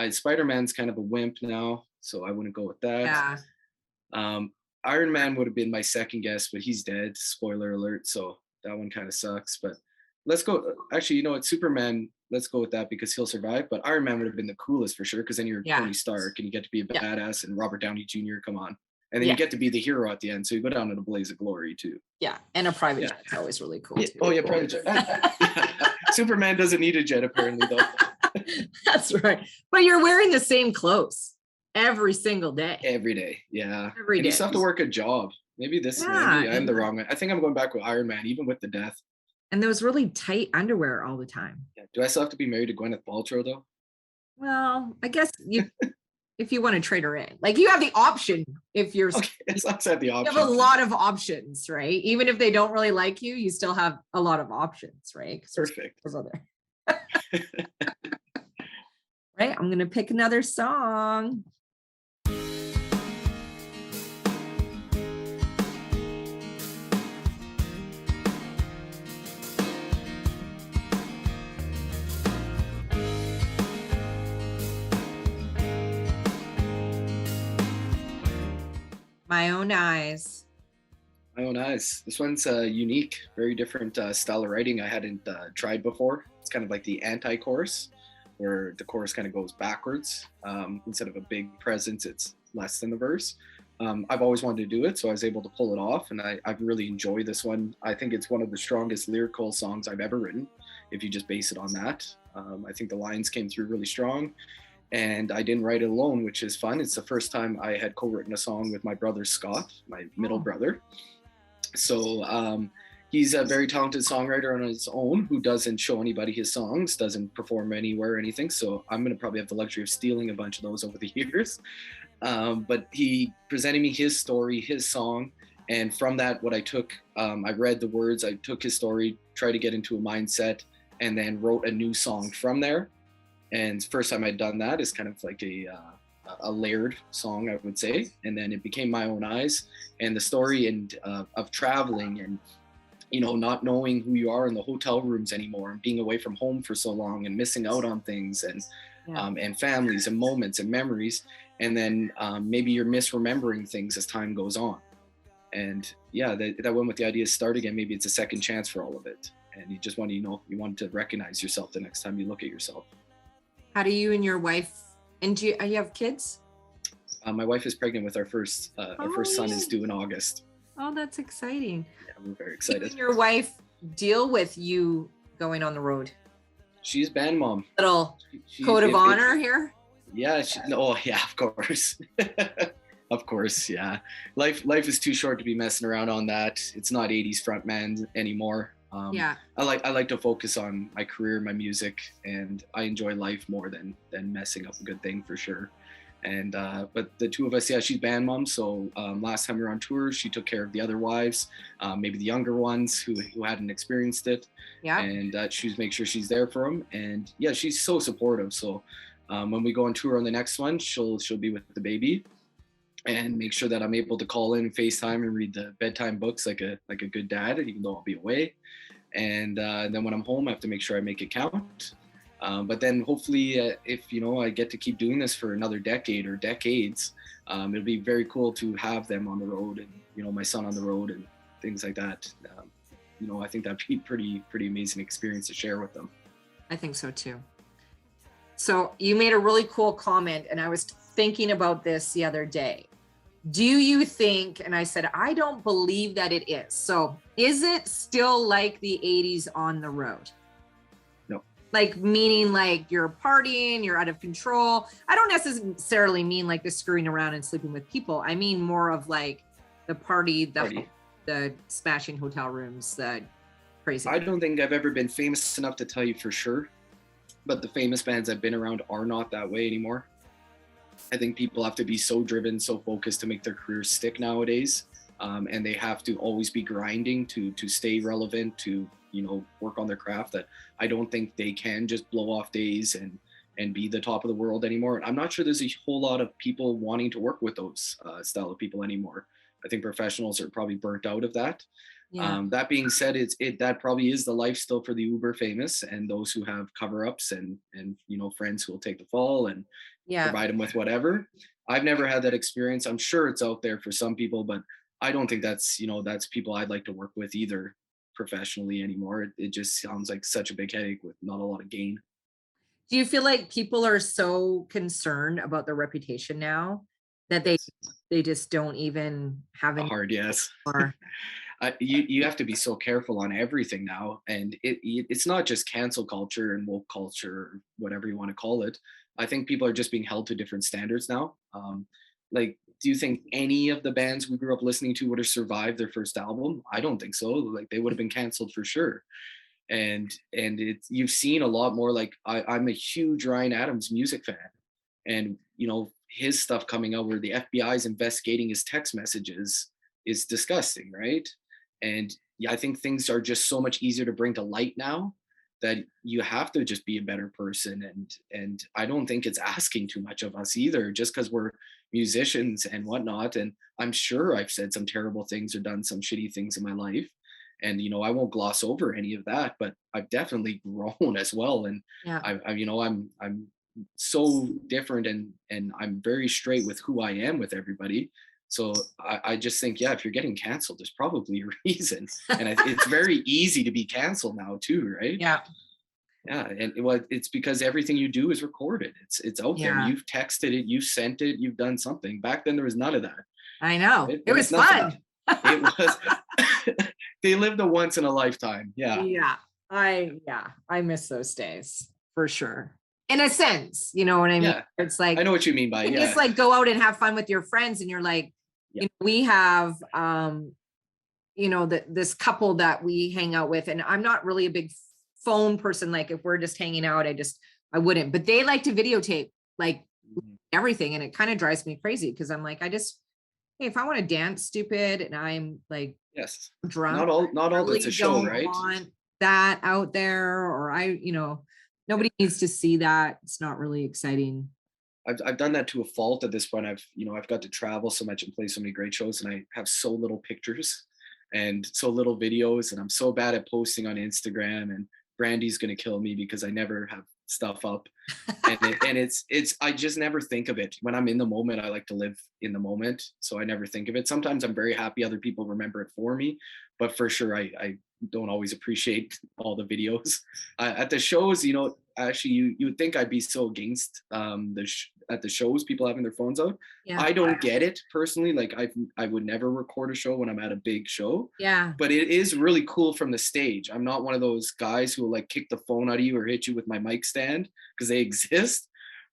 Spider-Man's kind of a wimp now, so I wouldn't go with that. Yeah. Iron Man would have been my second guess, but he's dead. Spoiler alert. So that one kind of sucks. But let's go. Actually, Superman, let's go with that because he'll survive. But Iron Man would have been the coolest for sure, because then you're Tony Stark and you get to be a badass, and Robert Downey Jr., come on. And then you get to be the hero at the end. So you go down in a blaze of glory too. Yeah. And a private jet is always really cool too. Oh yeah, private jet. Superman doesn't need a jet apparently though. That's right. But you're wearing the same clothes every single day. Every day. Yeah. Every day. You still have to work a job. Maybe I'm the wrong one. I think I'm going back with Iron Man, even with the death. And those really tight underwear all the time. Yeah. Do I still have to be married to Gwyneth Paltrow though? Well, I guess if you want to trade her in, like you have the option if you're Okay, as long as I have the you option. have a lot of options, right? Even if they don't really like you, you still have a lot of options, right? 'Cause there's Perfect. those other- right. I'm gonna pick another song. My Own Eyes. My Own Eyes. This one's unique, very different style of writing I hadn't tried before. It's kind of like the anti-chorus, where the chorus kind of goes backwards. Instead of a big presence, it's less than the verse. I've always wanted to do it, so I was able to pull it off, and I've really enjoyed this one. I think it's one of the strongest lyrical songs I've ever written, if you just base it on that. I think the lines came through really strong, and I didn't write it alone, which is fun. It's the first time I had co-written a song with my brother Scott, my middle brother. So he's a very talented songwriter on his own who doesn't show anybody his songs, doesn't perform anywhere or anything. So I'm going to probably have the luxury of stealing a bunch of those over the years. But he presented me his story, his song. And from that, what I took, I read the words, I took his story, tried to get into a mindset, and then wrote a new song from there. And first time I'd done that is kind of like a layered song, I would say. And then it became My Own Eyes, and the story and of traveling and, you know, not knowing who you are in the hotel rooms anymore, and being away from home for so long and missing out on things and families and moments and memories. And then maybe you're misremembering things as time goes on. And yeah, that went with the idea of start again. Maybe it's a second chance for all of it. And you just want to, you want to recognize yourself the next time you look at yourself. How do you and your wife, and do you have kids? My wife is pregnant with our first son is due in August. Oh, that's exciting. Yeah, we're very You excited. and your wife deal with you going on the road? She's band mom. Little code of honor here? Yeah. Oh yeah, of course. Of course, yeah. Life is too short to be messing around on that. It's not 80s frontman anymore. Yeah. I like to focus on my career, my music, and I enjoy life more than messing up a good thing for sure. And but the two of us, yeah, she's band mom. So last time we were on tour, she took care of the other wives, maybe the younger ones who hadn't experienced it. Yeah. And she's make sure she's there for them. And yeah, she's so supportive. So when we go on tour on the next one, she'll be with the baby, and make sure that I'm able to call in, FaceTime, and read the bedtime books like a good dad, even though I'll be away. And then when I'm home, I have to make sure I make it count. But then hopefully, if I get to keep doing this for another decade or decades, it'll be very cool to have them on the road, and my son on the road and things like that. I think that'd be pretty amazing experience to share with them. I think so too. So you made a really cool comment, and I was thinking about this the other day. Do you think, and I said, I don't believe that it is. So is it still like the 80s on the road? No. Like, meaning like you're partying, you're out of control. I don't necessarily mean like the screwing around and sleeping with people. I mean more of like the party. The smashing hotel rooms, the crazy. I don't think I've ever been famous enough to tell you for sure, but the famous bands I've been around are not that way anymore. I think people have to be so driven, so focused to make their careers stick nowadays. And they have to always be grinding to stay relevant, to, work on their craft, that I don't think they can just blow off days and be the top of the world anymore. And I'm not sure there's a whole lot of people wanting to work with those style of people anymore. I think professionals are probably burnt out of that. Yeah. That being said, that probably is the life still for the uber famous and those who have cover-ups and friends who will take the fall and provide them with whatever. I've never had that experience. I'm sure it's out there for some people, but I don't think that's people I'd like to work with either professionally anymore. It just sounds like such a big headache with not a lot of gain. Do you feel like people are so concerned about their reputation now that they just don't even have any Hard, yes. more? You have to be so careful on everything now, and it's not just cancel culture and woke culture, or whatever you want to call it. I think people are just being held to different standards now. Do you think any of the bands we grew up listening to would have survived their first album? I don't think so. Like, they would have been canceled for sure. and it's, you've seen a lot more. Like I'm a huge Ryan Adams music fan, and his stuff coming out where the FBI is investigating his text messages is disgusting, right? And yeah, I think things are just so much easier to bring to light now that you have to just be a better person. And I don't think it's asking too much of us either, just because we're musicians and whatnot. And I'm sure I've said some terrible things or done some shitty things in my life. And I won't gloss over any of that, but I've definitely grown as well. And Yeah. I'm so different, and I'm very straight with who I am with everybody. So I just think, yeah, if you're getting canceled, there's probably a reason. And it's very easy to be canceled now too, right? Yeah. Yeah, and it's because everything you do is recorded. It's out there. Yeah. You've texted it, you've sent it, you've done something. Back then there was none of that. I know. Right? It was fun. It was. They lived a once in a lifetime. Yeah. Yeah. I miss those days for sure. In a sense, you know what I mean? Yeah. It's like, I know what you mean by you yeah. just like go out and have fun with your friends, and you're like, Yeah. we have this couple that we hang out with, and I'm not really a big phone person. Like if we're just hanging out, I wouldn't, but they like to videotape like everything. And it kind of drives me crazy because I'm like, hey, if I want to dance stupid and I'm like Yes. drunk, Not all really that's a show, don't right? want that out there, or nobody needs to see that. It's not really exciting. I've done that to a fault at this point. I've got to travel so much and play so many great shows, and I have so little pictures and so little videos, and I'm so bad at posting on Instagram, and Brandy's gonna kill me because I never have stuff up. And it's I just never think of it. When I'm in the moment, I like to live in the moment. So I never think of it. Sometimes I'm very happy other people remember it for me, but for sure I don't always appreciate all the videos. At the shows, actually you would think I'd be so against at the shows, people having their phones out. Yeah. I don't get it personally. Like I would never record a show when I'm at a big show. Yeah. But it is really cool from the stage. I'm not one of those guys who will like kick the phone out of you or hit you with my mic stand, because they exist.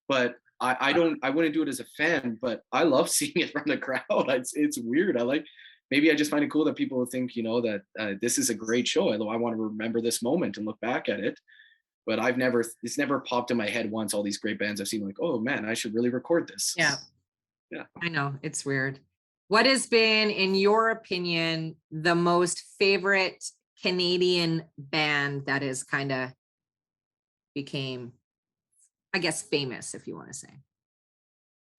But I wouldn't do it as a fan, but I love seeing it from the crowd. It's weird. Maybe I just find it cool that people think, that this is a great show. I want to remember this moment and look back at it. But it's never popped in my head once, all these great bands I've seen, like, oh man, I should really record this. Yeah. Yeah. I know, it's weird. What has been, in your opinion, the most favorite Canadian band that is kind of became, I guess, famous, if you want to say?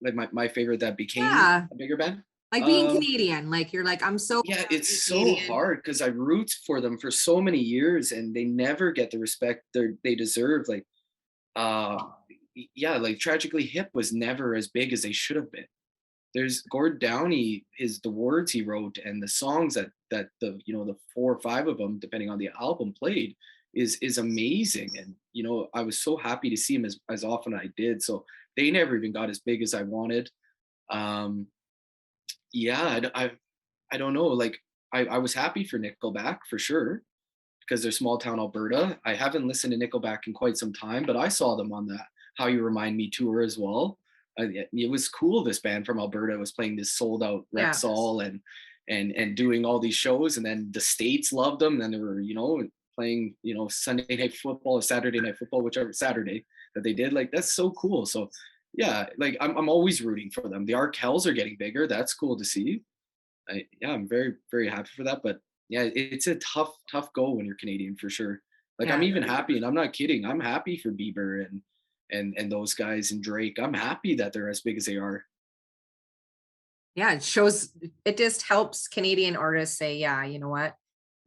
Like my favorite that became Yeah. a bigger band? Like being Canadian, like you're like, I'm so Yeah, proud to it's be so Canadian. hard because I root for them for so many years and they never get the respect they deserve. Like yeah, like Tragically Hip was never as big as they should have been. There's Gord Downey, the words he wrote and the songs that the the 4 or 5 of them, depending on the album, played is amazing. And I was so happy to see him as often I did. So they never even got as big as I wanted. Yeah, I don't know. Like I was happy for Nickelback for sure because they're small town Alberta. I haven't listened to Nickelback in quite some time, but I saw them on that How You Remind Me tour as well. It was cool. This band from Alberta was playing this sold out Rexall and doing all these shows, and then the States loved them. And then they were playing Sunday Night Football or Saturday Night Football, whichever Saturday that they did. Like that's so cool. So yeah, like I'm always rooting for them. The Arkells are getting bigger. That's cool to see. I'm very, very happy for that. But yeah, it's a tough go when you're Canadian for sure. Like I'm even happy, and I'm not kidding. I'm happy for Bieber and those guys and Drake. I'm happy that they're as big as they are. Yeah, it just helps Canadian artists say, yeah, you know what?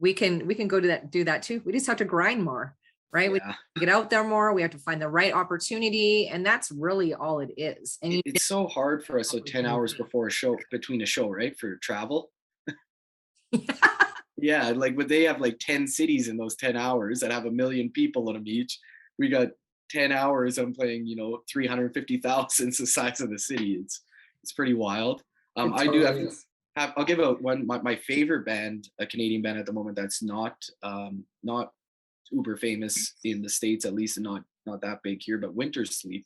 We can go do that too. We just have to grind more, right? Yeah. We get out there more. We have to find the right opportunity, and that's really all it is. And it's so hard for us. So 10 hours before between a show, right? For travel. Yeah, like but they have like 10 cities in those 10 hours that have 1 million people in them each. We got 10 hours. I'm playing, 350,000 is the size of the city. It's pretty wild. I do have I'll give out my favorite band, a Canadian band at the moment that's not uber famous in the States, at least, and not that big here, but Wintersleep.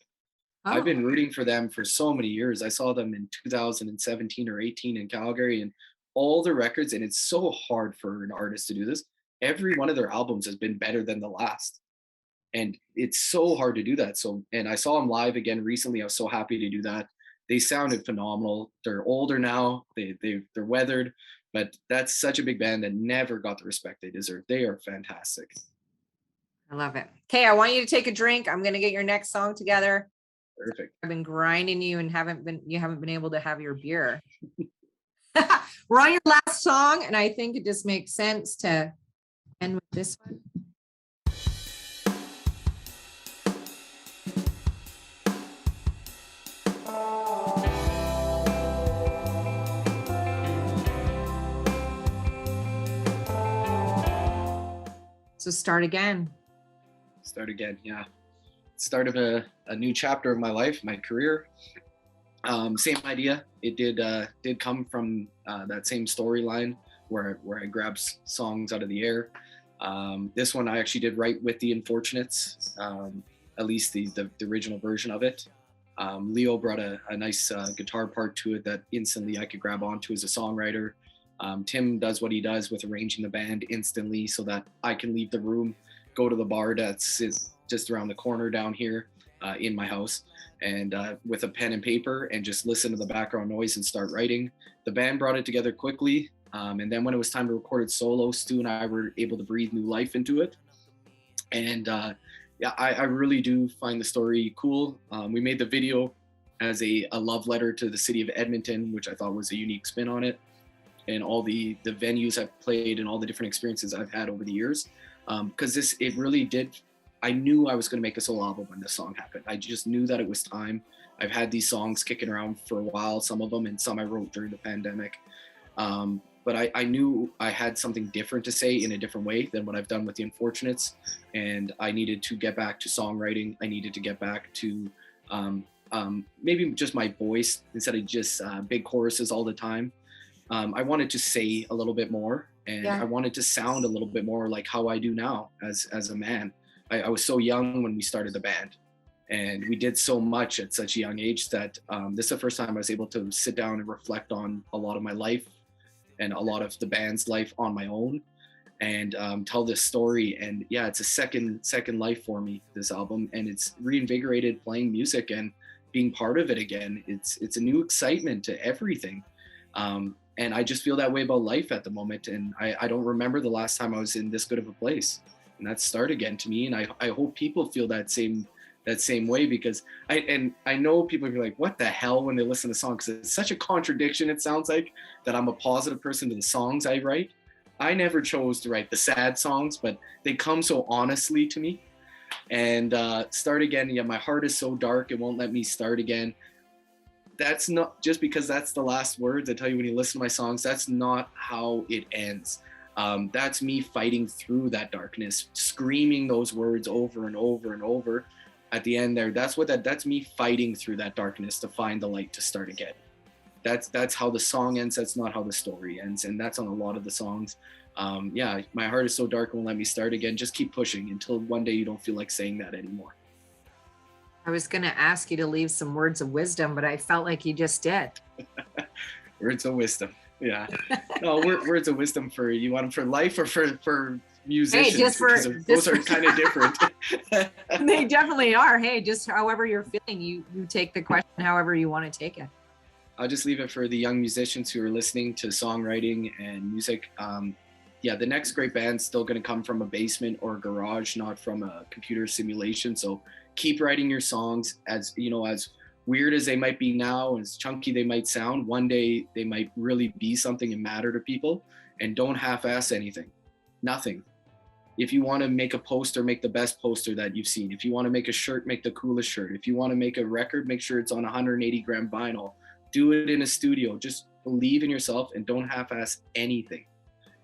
Oh. I've been rooting for them for so many years. I saw them in 2017 or 18 in Calgary, and all the records, and it's so hard for an artist to do this. every one of their albums has been better than the last. And it's so hard to do that. So, and I saw them live again recently. I was so happy to do that. They sounded phenomenal. They're older now. They're weathered, but that's such a big band that never got the respect they deserve. They are fantastic. I love it. Okay, I want you to take a drink. I'm gonna get your next song together. Perfect. I've been grinding you and haven't been able to have your beer. We're on your last song, and I think it just makes sense to end with this one. So start again. Start again, yeah. Start of a new chapter of my life, my career. Same idea. It did come from that same storyline where I grabbed songs out of the air. This one I actually did write with the Unfortunates, at least the original version of it. Leo brought a nice guitar part to it that instantly I could grab onto as a songwriter. Tim does what he does with arranging the band instantly so that I can leave the room, go to the bar that's just around the corner down here in my house, and with a pen and paper and just listen to the background noise and start writing. The band brought it together quickly. And then when it was time to record it solo, Stu and I were able to breathe new life into it. And yeah, I really do find the story cool. We made the video as a love letter to the city of Edmonton, which I thought was a unique spin on it, and all the venues I've played and all the different experiences I've had over the years. Because it really did, I knew I was going to make a solo album when this song happened. I just knew that it was time. I've had these songs kicking around for a while, some of them, and some I wrote during the pandemic. But I knew I had something different to say in a different way than what I've done with the Unfortunates. And I needed to get back to songwriting. I needed to get back to maybe just my voice instead of just big choruses all the time. I wanted to say a little bit more, and I wanted to sound a little bit more like how I do now as a man. I was so young when we started the band, and we did so much at such a young age that this is the first time I was able to sit down and reflect on a lot of my life and a lot of the band's life on my own, and tell this story. And yeah, it's a second life for me, this album, and it's reinvigorated playing music and being part of it again. It's a new excitement to everything. And I just feel that way about life at the moment. And I don't remember the last time I was in this good of a place. And that's start again to me. And I hope people feel that same way, because I know people are like, what the hell, when they listen to songs, because it's such a contradiction. It sounds like that I'm a positive person to the songs I write. I never chose to write the sad songs, but they come so honestly to me. And start again. Yeah, my heart is so dark, it won't let me start again. That's not just because that's the last words. I tell you, when you listen to my songs, that's not how it ends. That's me fighting through that darkness, screaming those words over and over and over at the end there. That's me fighting through that darkness to find the light to start again. That's how the song ends. That's not how the story ends. And that's on a lot of the songs. Yeah, my heart is so dark, it won't let me start again. Just keep pushing until one day you don't feel like saying that anymore. I was going to ask you to leave some words of wisdom, but I felt like you just did. Words of wisdom. Yeah. No, words of wisdom for, you want them for life or for musicians? Hey, those are kind of different. They definitely are. Hey, just however you're feeling, you take the question however you want to take it. I'll just leave it for the young musicians who are listening to songwriting and music. Yeah, the next great band's still going to come from a basement or a garage, not from a computer simulation. So keep writing your songs. As you know, as weird as they might be now, as chunky they might sound, one day they might really be something and matter to people. And don't half-ass anything. Nothing. If you want to make a poster, make the best poster that you've seen. If you want to make a shirt, make the coolest shirt. If you want to make a record, make sure it's on 180 gram vinyl. Do it in a studio. Just believe in yourself and don't half-ass anything.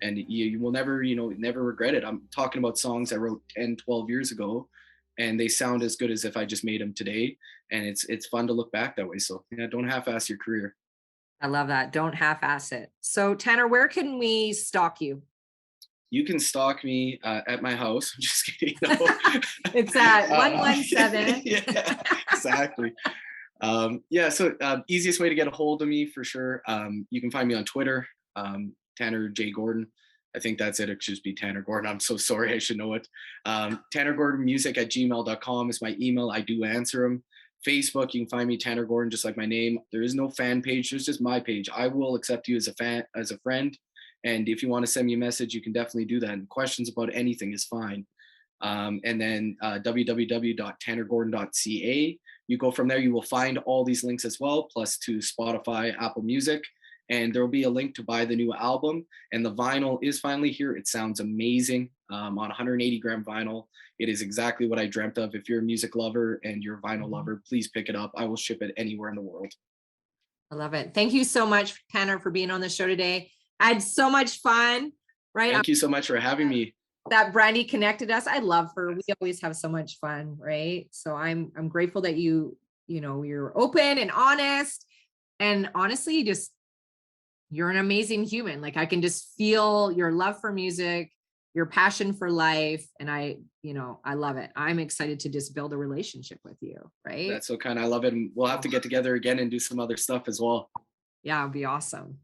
And you will never, never regret it. I'm talking about songs I wrote 10, 12 years ago, and they sound as good as if I just made them today. And it's fun to look back that way. So yeah, don't half-ass your career. I love that. Don't half-ass it. So Tanner, where can we stalk you? You can stalk me at my house. I'm just kidding. No. It's at 117. Yeah, exactly. So easiest way to get a hold of me for sure. You can find me on Twitter, Tanner J. Gordon. I think that's it. It should just be Tanner Gordon. I'm so sorry. I should know it. TannerGordonMusic@gmail.com is my email. I do answer them. Facebook, you can find me Tanner Gordon, just like my name. There is no fan page. There's just my page. I will accept you as a fan, as a friend. And if you want to send me a message, you can definitely do that. And questions about anything is fine. And then www.tannergordon.ca. You go from there, you will find all these links as well, plus to Spotify, Apple Music. And there will be a link to buy the new album. And the vinyl is finally here. It sounds amazing on 180 gram vinyl. It is exactly what I dreamt of. If you're a music lover and you're a vinyl lover, please pick it up. I will ship it anywhere in the world. I love it. Thank you so much, Tanner, for being on the show today. I had so much fun, right? Thank you so much for having me. That Brandy connected us. I love her. We always have so much fun, right? So I'm grateful that you're open and honest. And honestly, you're an amazing human. Like I can just feel your love for music, your passion for life. And I love it. I'm excited to just build a relationship with you, right? That's so kind. I love it. And we'll have to get together again and do some other stuff as well. Yeah, it'd be awesome.